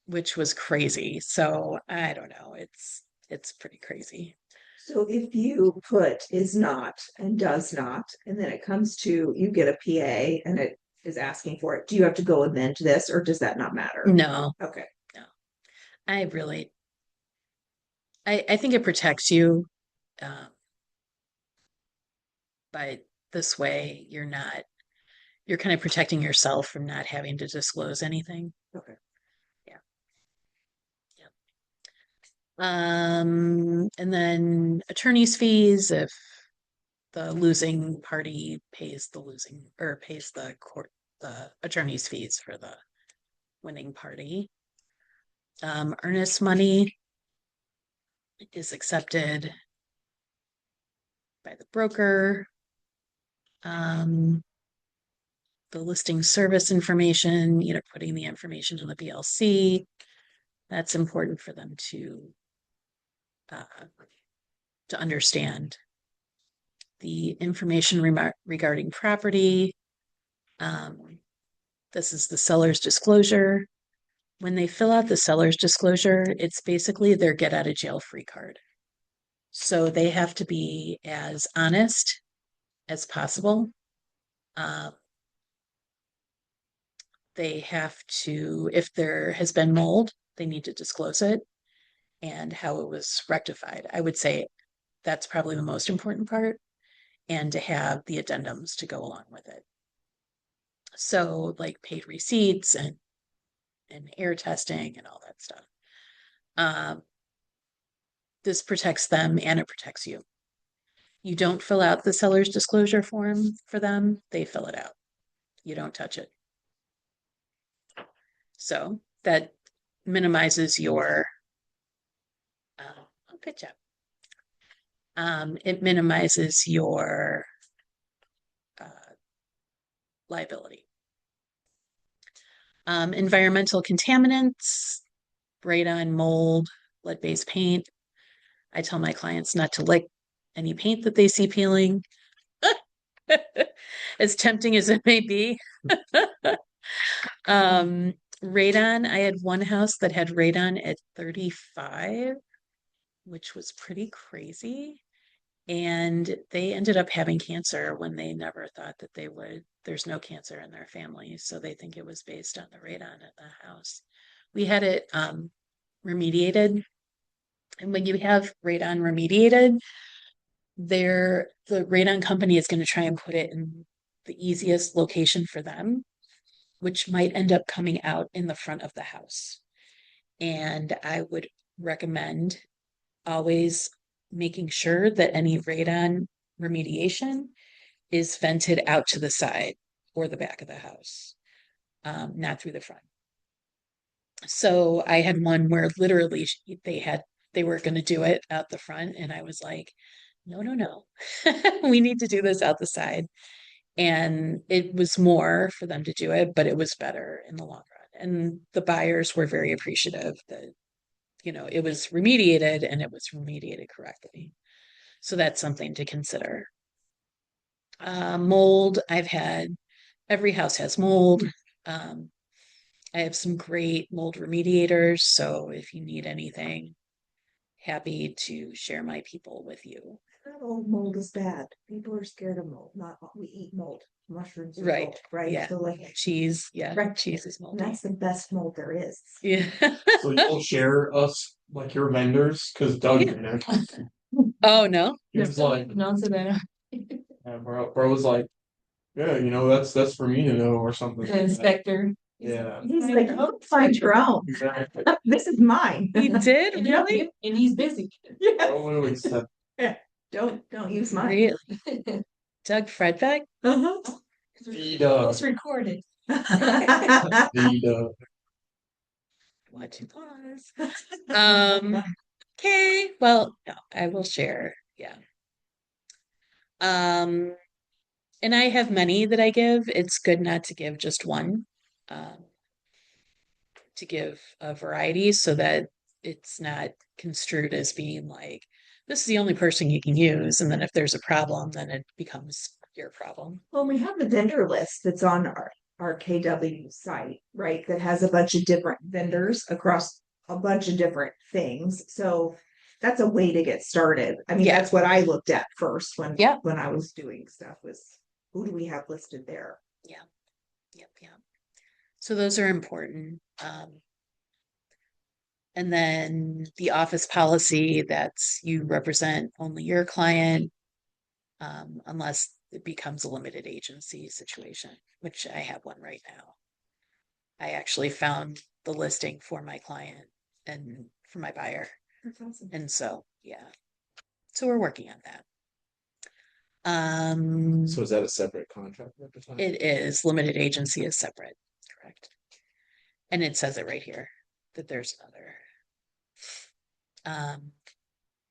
Which was crazy. So I don't know. It's pretty crazy. So if you put is not and does not, and then it comes to you get a PA and it is asking for it, do you have to go amend this or does that not matter? No, Okay. I really I think it protects you. Um, but this way you're kind of protecting yourself from not having to disclose anything. Okay. Yeah. And then attorney's fees if the losing party pays the court the attorney's fees for the winning party. Earnest money is accepted by the broker. The listing service information, putting the information in the BLC, that's important for them to understand. The information regarding property. This is the seller's disclosure. When they fill out the seller's disclosure, it's basically their get out of jail free card. So they have to be as honest as possible. They have to, if there has been mold, they need to disclose it and how it was rectified. I would say that's probably the most important part, and to have the addendums to go along with it. So like paid receipts and air testing and all that stuff. This protects them and it protects you. You don't fill out the seller's disclosure form for them, they fill it out. You don't touch it. So that minimizes your, good job. It minimizes your liability. Environmental contaminants, radon, mold, lead-based paint. I tell my clients not to lick any paint that they see peeling, as tempting as it may be. Radon, I had one house that had radon at 35, which was pretty crazy. And they ended up having cancer when they never thought that they would. There's no cancer in their family, so they think it was based on the radon at the house. We had it remediated. And when you have radon remediated, the radon company is going to try and put it in the easiest location for them, which might end up coming out in the front of the house. And I would recommend always making sure that any radon remediation is vented out to the side or the back of the house, not through the front. So I had one where literally they were going to do it out the front, and I was like, no, we need to do this out the side. And it was more for them to do it, but it was better in the long run. And the buyers were very appreciative that, it was remediated and it was remediated correctly. So that's something to consider. Mold, every house has mold. I have some great mold remediators. So if you need anything, happy to share my people with you. Not all mold is bad. People are scared of mold. Not all, we eat mold. Mushrooms are Right. mold, right? Yeah. So like Cheese. Yeah. right. Cheese is moldy. That's the best mold there is. Yeah. So you'll share us like your vendors, because Doug Yeah. did it. Oh no. He was like, No, so then yeah, bro was like, yeah, that's for me to know or something. the inspector. Yeah. He's like, oh, find your own. Exactly. This is mine. He did And really? and he's busy. Yeah. Bro literally said, Don't use mine. Really? Doug Fredbeck? Uh-huh. It's recorded. the Watching pause. Okay. Well, no, I will share. Yeah. And I have many that I give. It's good not to give just one. To give a variety so that it's not construed as being like this is the only person you can use. And then if there's a problem, then it becomes your problem. Well, we have the vendor list that's on our KW site, right? That has a bunch of different vendors across a bunch of different things. So that's a way to get started. I mean, Yeah. that's what I looked at first Yeah. when I was doing stuff was who do we have listed there? Yep. So those are important. And then the office policy, that's you represent only your client, unless it becomes a limited agency situation, which I have one right now. I actually found the listing for my client and for my buyer. That's awesome. And so, yeah. So we're working on that. So is that a separate contract at the time? It is. Limited agency is separate, correct. And it says it right here that there's another.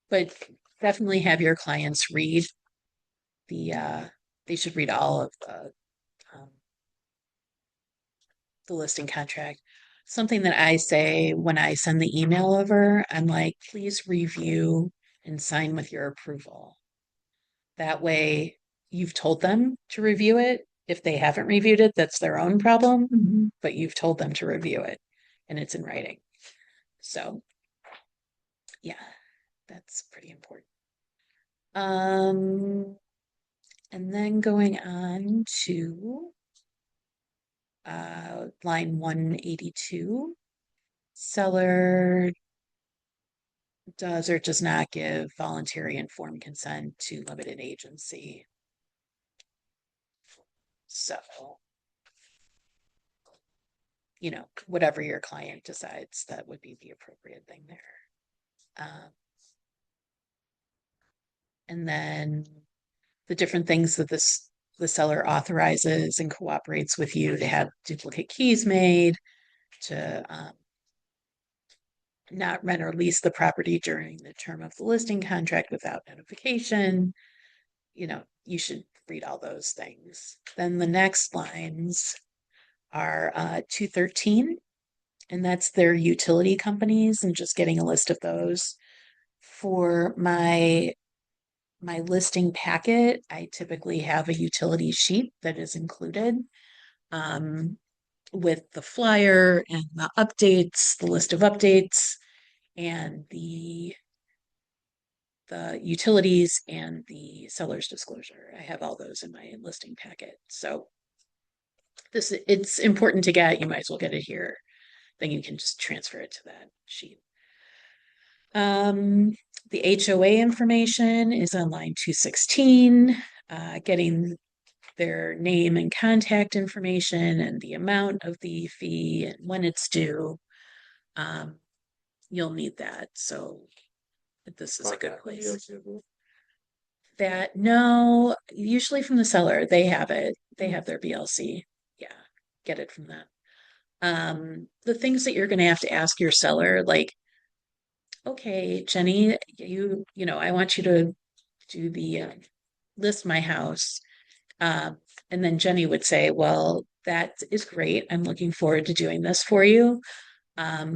But definitely have your clients read they should read all of the listing contract. Something that I say when I send the email over, I'm like, please review and sign with your approval. That way you've told them to review it. If they haven't reviewed it, that's their own problem, but you've told them to review it and it's in writing. So yeah, that's pretty important. And then going on to line 182, seller does or does not give voluntary informed consent to limited agency. So, whatever your client decides, that would be the appropriate thing there. And then the different things that the seller authorizes and cooperates with you to have duplicate keys made, to not rent or lease the property during the term of the listing contract without notification. You should read all those things. Then the next lines are 213, and that's their utility companies and just getting a list of those. For my listing packet, I typically have a utility sheet that is included with the flyer and the updates, the list of updates, and the utilities and the seller's disclosure. I have all those in my listing packet. So it's important to get. You might as well get it here. Then you can just transfer it to that sheet. The HOA information is on line 216, getting their name and contact information and the amount of the fee and when it's due. You'll need that. So this is a good place. No, usually from the seller, they have it. They have their BLC. Yeah, get it from them. The things that you're going to have to ask your seller, like, okay, Jenny, I want you to do the list my house. And then Jenny would say, well, that is great. I'm looking forward to doing this for you.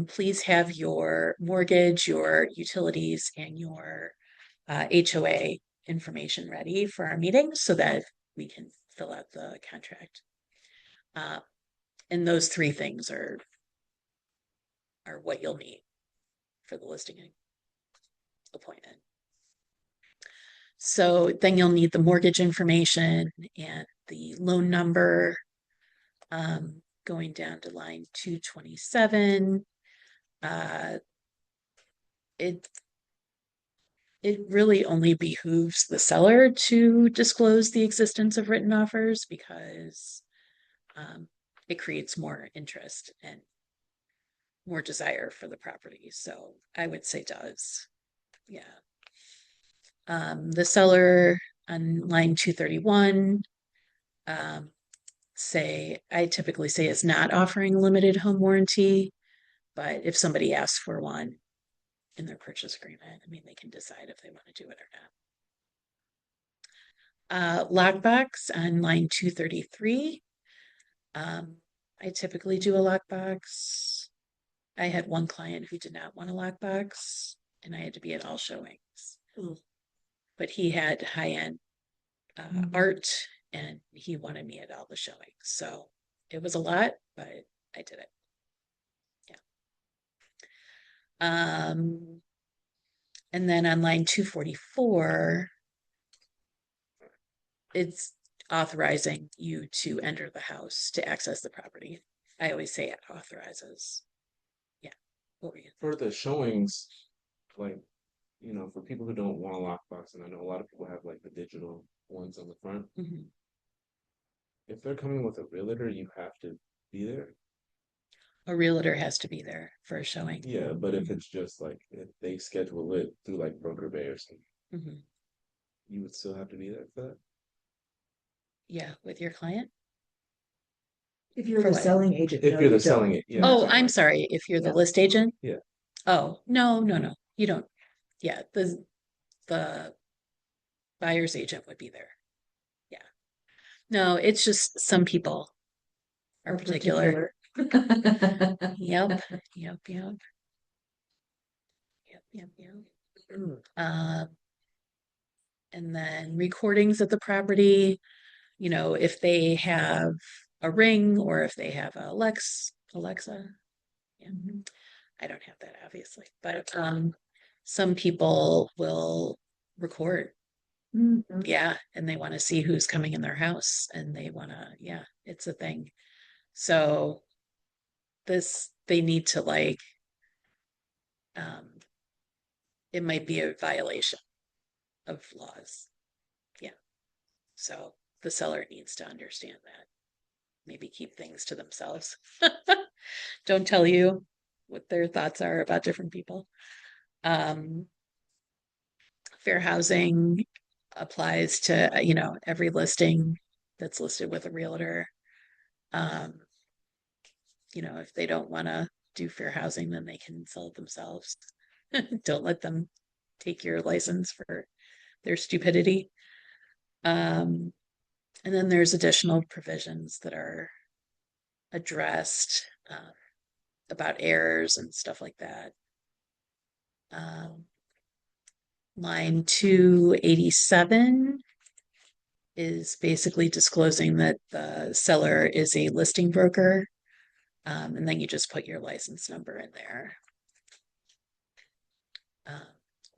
Please have your mortgage, your utilities, and your HOA information ready for our meeting so that we can fill out the contract. And those three things are what you'll need for the listing appointment. So then you'll need the mortgage information and the loan number, going down to line 227. It really only behooves the seller to disclose the existence of written offers because it creates more interest and more desire for the property. So I would say does. Yeah. The seller on line 231, I typically say is not offering a limited home warranty, but if somebody asks for one in their purchase agreement, they can decide if they want to do it or not. Lockbox on line 233. I typically do a lockbox. I had one client who did not want a lockbox, and I had to be at all showings. but he had high-end art, and he wanted me at all the showings. So it was a lot, but I did it. Yeah. And then on line 244, it's authorizing you to enter the house to access the property. I always say it authorizes. Yeah. What were you? For the showings, like, for people who don't want a lockbox, and I know a lot of people have like the digital ones on the front. Mhm. If they're coming with a realtor, you have to be there. A realtor has to be there for a showing. Yeah, but if it's just like if they schedule it through like Broker Bay or something, Mhm. you would still have to be there for that. Yeah, with your client. If you're For the what? selling agent, If no, you're you the selling it, yeah. Oh, I'm sorry. If you're the Yeah. list agent? Yeah. Oh, no, you don't. Yeah, the buyer's agent would be there. Yeah. No, it's just some people are Are particular. particular. Yep. Um, and then recordings of the property, if they have a Ring or if they have a Alexa. Yeah. I don't have that obviously, but some people will record. Mhm. Yeah, and they want to see who's coming in their house, and they want to, yeah, it's a thing. So they need to like, it might be a violation of laws. Yeah. So the seller needs to understand that. Maybe keep things to themselves. Don't tell you what their thoughts are about different people. Fair housing applies to, every listing that's listed with a realtor. If they don't want to do fair housing, then they can sell it themselves. Don't let them take your license for their stupidity. And then there's additional provisions that are addressed about errors and stuff like that. Line 287 is basically disclosing that the seller is a listing broker. And then you just put your license number in there.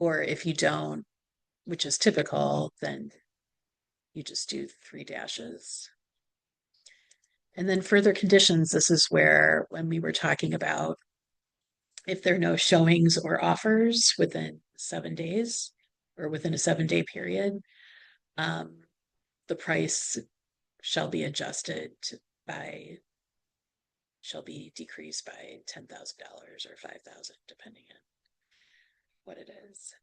Or if you don't, which is typical, then you just do 3 dashes. And then further conditions, this is where when we were talking about if there are no showings or offers within 7 days or within a 7-day period, the price shall be decreased by $10,000 or $5,000, depending on what it is.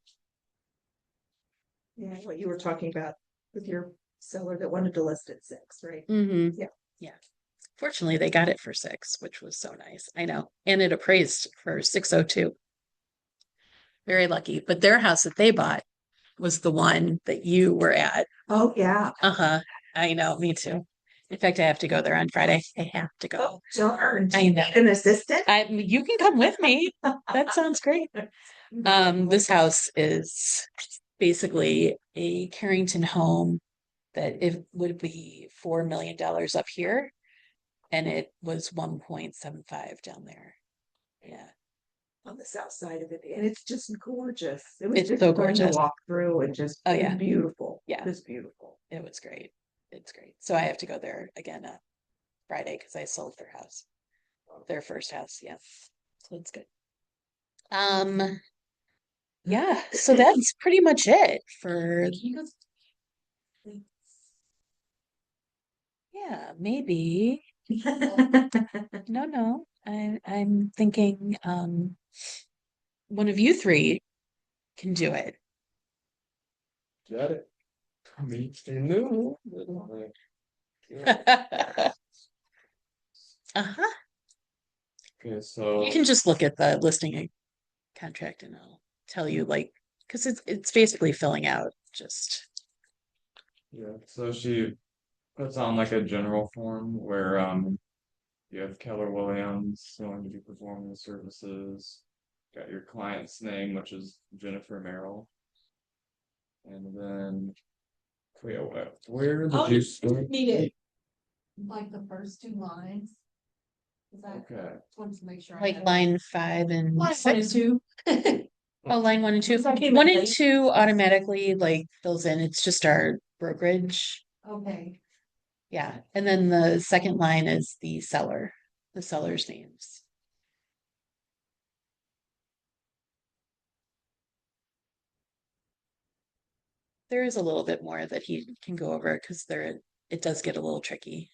Yeah, what you were talking about with your seller that wanted to list at 6, right? Mm-hmm. Yeah. Yeah. Fortunately, they got it for 6, which was so nice. I know. And it appraised for 602. Very lucky. But their house that they bought was the one that you were at. Oh, yeah. Uh-huh. I know, me too. In fact, I have to go there on Friday. I have to go. Oh, darn. I know. An assistant? You can come with me. That sounds great. This house is basically a Carrington home that it would be $4 million up here, and it was 1.75 down there. Yeah. On the south side of it, and it's just gorgeous. It was It's just so fun to gorgeous. walk through and just Oh, yeah. beautiful. Yeah. It was beautiful. It was great. It's great. So I have to go there again Friday because I sold their house, their first house. Yeah. So it's good. Yeah, so that's pretty much it for, yeah, maybe. No. I'm thinking one of you three can do it. Got it. Me too. Uh-huh. Okay, so You can just look at the listing contract and I'll tell you because it's basically filling out just yeah, so she puts on like a general form where you have Keller Williams going to be performing the services. Got your client's name, which is Jennifer Merrill. And then, wait, where did Oh, you start? Need it. Like the first two lines. Is that, Okay, wanted to make sure. I Like had line 5 and Line 1 and 6. 2. Oh, line 1 and 2. It's like even 1 and late. 2 automatically like fills in. It's just our brokerage. Okay, Yeah. And then the second line is the seller's names. There is a little bit more that he can go over because it does get a little tricky.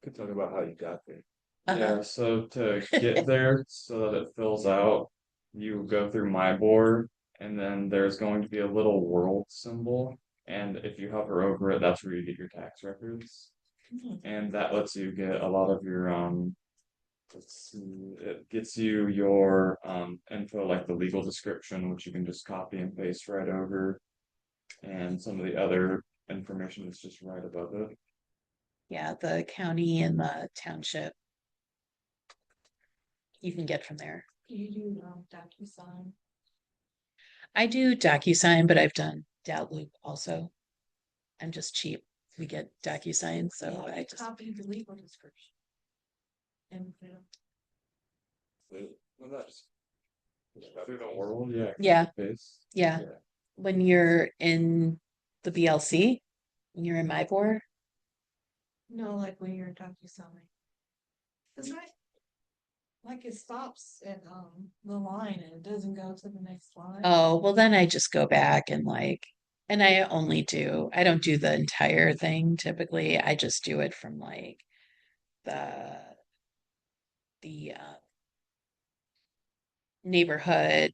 Could talk about how you got there. yeah, so to get there so that it fills out, you go through my board, and then there's going to be a little world symbol. And if you hover over it, that's where you get your tax records. And that lets you get a lot of your let's see, it gets you your info like the legal description, which you can just copy and paste right over. And some of the other information is just right above it. Yeah, the county and the township you can get from there. you do DocuSign. I do DocuSign, but I've done Outlook also. I'm just cheap. We get DocuSign, so Yeah, I just copy the legal description. And Well, that's through the world, yeah. Yeah. Paste. yeah. When you're in the BLC, when you're in my board, no, like when you're DocuSign. Cause like it stops at the line and it doesn't go to the next line. oh well, then I just go back and and I don't do the entire thing typically. I just do it from like the neighborhood.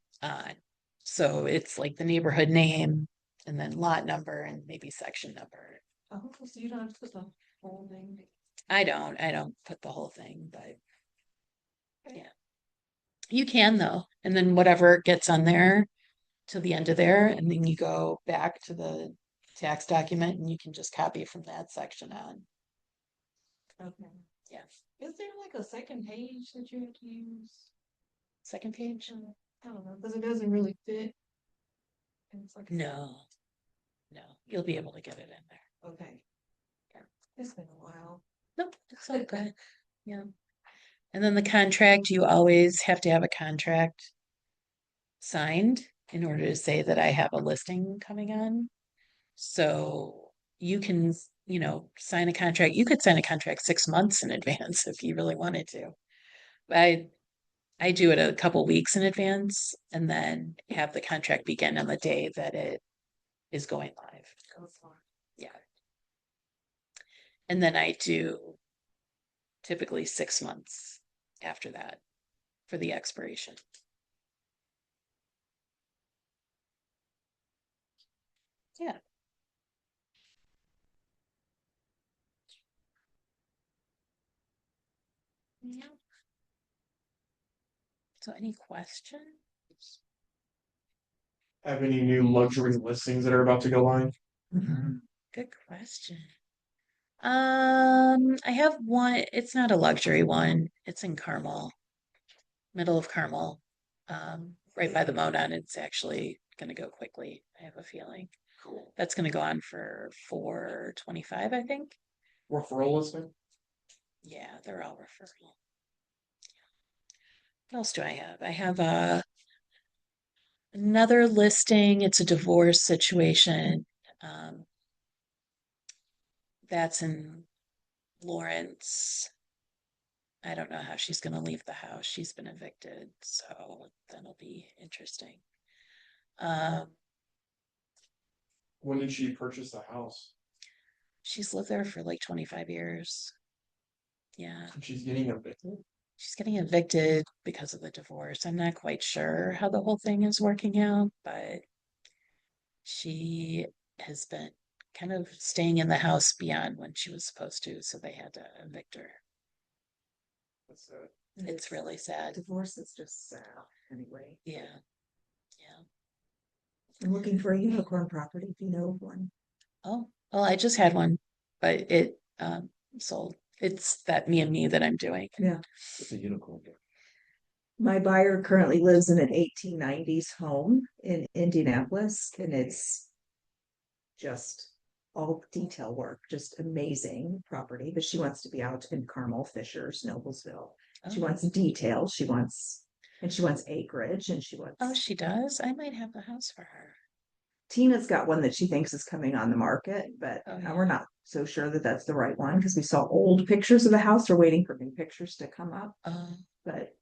So it's like the neighborhood name and then lot number and maybe section number. Oh, so you don't have to put the whole thing. I don't put the whole thing, but yeah. You can though. And then whatever gets on there to the end of there, and then you go back to the tax document and you can just copy from that section on. Okay. Yeah. Is there like a second page that you have to use? Second page? I don't know, because it doesn't really fit. And it's like No. You'll be able to get it in there. okay. It's been a while. Nope, it's all good. Yeah. And then the contract, you always have to have a contract signed in order to say that I have a listing coming on. So you can, sign a contract. You could sign a contract 6 months in advance if you really wanted to. I do it a couple weeks in advance and then have the contract begin on the day that it is going live. Go for Yeah. And then I do typically 6 months after that for the expiration. Yeah. Yeah. So any questions? Have any new luxury listings that are about to go live? Good question. I have one. It's not a luxury one. It's in Carmel, middle of Carmel, right by the Monon. It's actually going to go quickly. I have a feeling. Cool. That's going to go on for 425, I think. Referral listing? Yeah, they're all referral. What else do I have? I have another listing. It's a divorce situation. That's in Lawrence. I don't know how she's going to leave the house. She's been evicted, so that'll be interesting. When did she purchase the house? She's lived there for like 25 years. Yeah, She's getting evicted? she's getting evicted because of the divorce. I'm not quite sure how the whole thing is working out, but she has been kind of staying in the house beyond when she was supposed to, so they had to evict her. That's sad. It's really sad. Divorce is just sad anyway. Yeah. I'm looking for a unicorn property if you know of one. Oh, well, I just had one, but it sold. It's that Me and Me that I'm doing. Yeah. It's a unicorn. My buyer currently lives in an 1890s home in Indianapolis, and it's just all detail work, just amazing property, but she wants to be out in Carmel, Fishers, Noblesville. She Oh. wants detail, she wants acreage, and she wants. Oh, she does? I might have the house for her. Tina's got one that she thinks is coming on the market, but Oh, yeah. we're not so sure that that's the right one because we saw old pictures of the house. We're waiting for new pictures to come up, but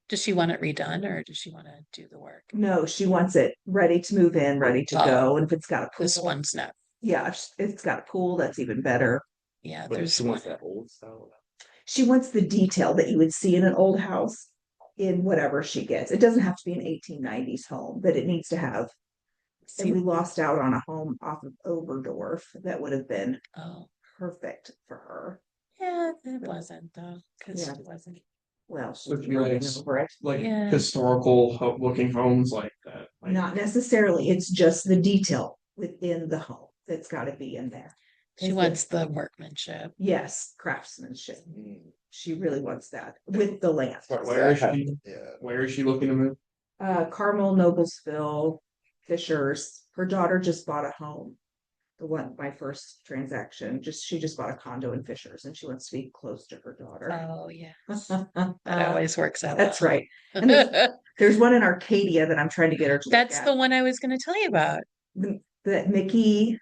Does she want it redone or does she want to do the work? no, she wants it ready to move in, ready to go. And if it's got a pool, This one's not. yeah, if it's got a pool, that's even better. Yeah, But there's she one. wants that old style. She wants the detail that you would see in an old house in whatever she gets. It doesn't have to be an 1890s home, but it needs to have. And we See, lost out on a home off of Oberdorf that would have been oh, perfect for her. yeah, it wasn't though, because Yeah. it wasn't. Well, she's Looking getting nice. over it. Like Yeah. historical looking homes like that. Like, Not necessarily. It's just the detail within the home that's got to be in there. She wants the workmanship. Yes, craftsmanship. Mm. She really wants that with the land. where is she? Yeah. Where is she looking to move? Carmel, Noblesville, Fishers. Her daughter just bought a home. My first transaction. She just bought a condo in Fishers, and she wants to be close to her daughter. Oh, yeah. That always works out. That's well. right. And there's one in Arcadia that I'm trying to get her to look That's at. the one I was going to tell you about. That Nicki,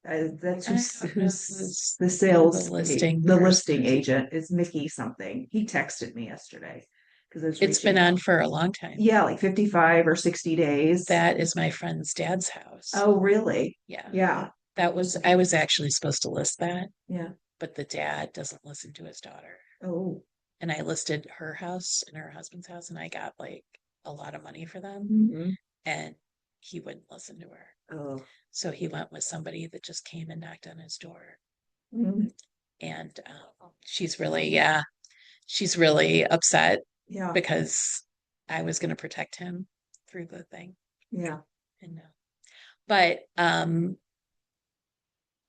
that's I who's, don't know who's the sales, the listing the person. listing agent is Nicki something. He texted me yesterday because It's been on for a long time. Yeah, like 55 or 60 days. That is my friend's dad's house. Oh, really? Yeah. Yeah. I was actually supposed to list that, Yeah. but the dad doesn't listen to his daughter. Oh. And I listed her house and her husband's house, and I got like a lot of money for them. Mhm. And he wouldn't listen to her. Oh. So he went with somebody that just came and knocked on his door. Mhm. And she's really upset Yeah. because I was going to protect him through the thing. Yeah. And no. But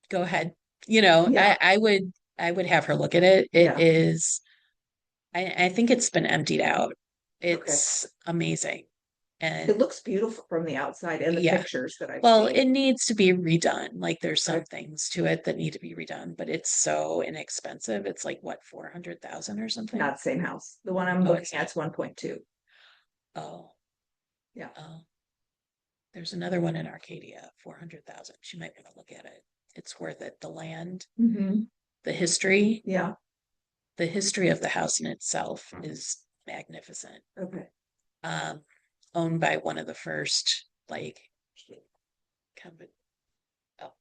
go ahead. You know, Yeah. I would have her look at it. It Yeah. is, I think it's been emptied out. It's amazing. And It looks beautiful from the outside and the Yeah. pictures that I've well, seen. it needs to be redone. Like there's some Okay. things to it that need to be redone, but it's so inexpensive. It's like what, 400,000 or something? Not the same house. The one I'm Oh, looking it's at's 1.2. Oh. Yeah. Oh. There's another one in Arcadia, 400,000. She might want to look at it. It's worth it. The land, Mm-hmm. the history Yeah. of the house in itself is magnificent. Okay. Owned by one of the first like company. Oh,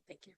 thank you.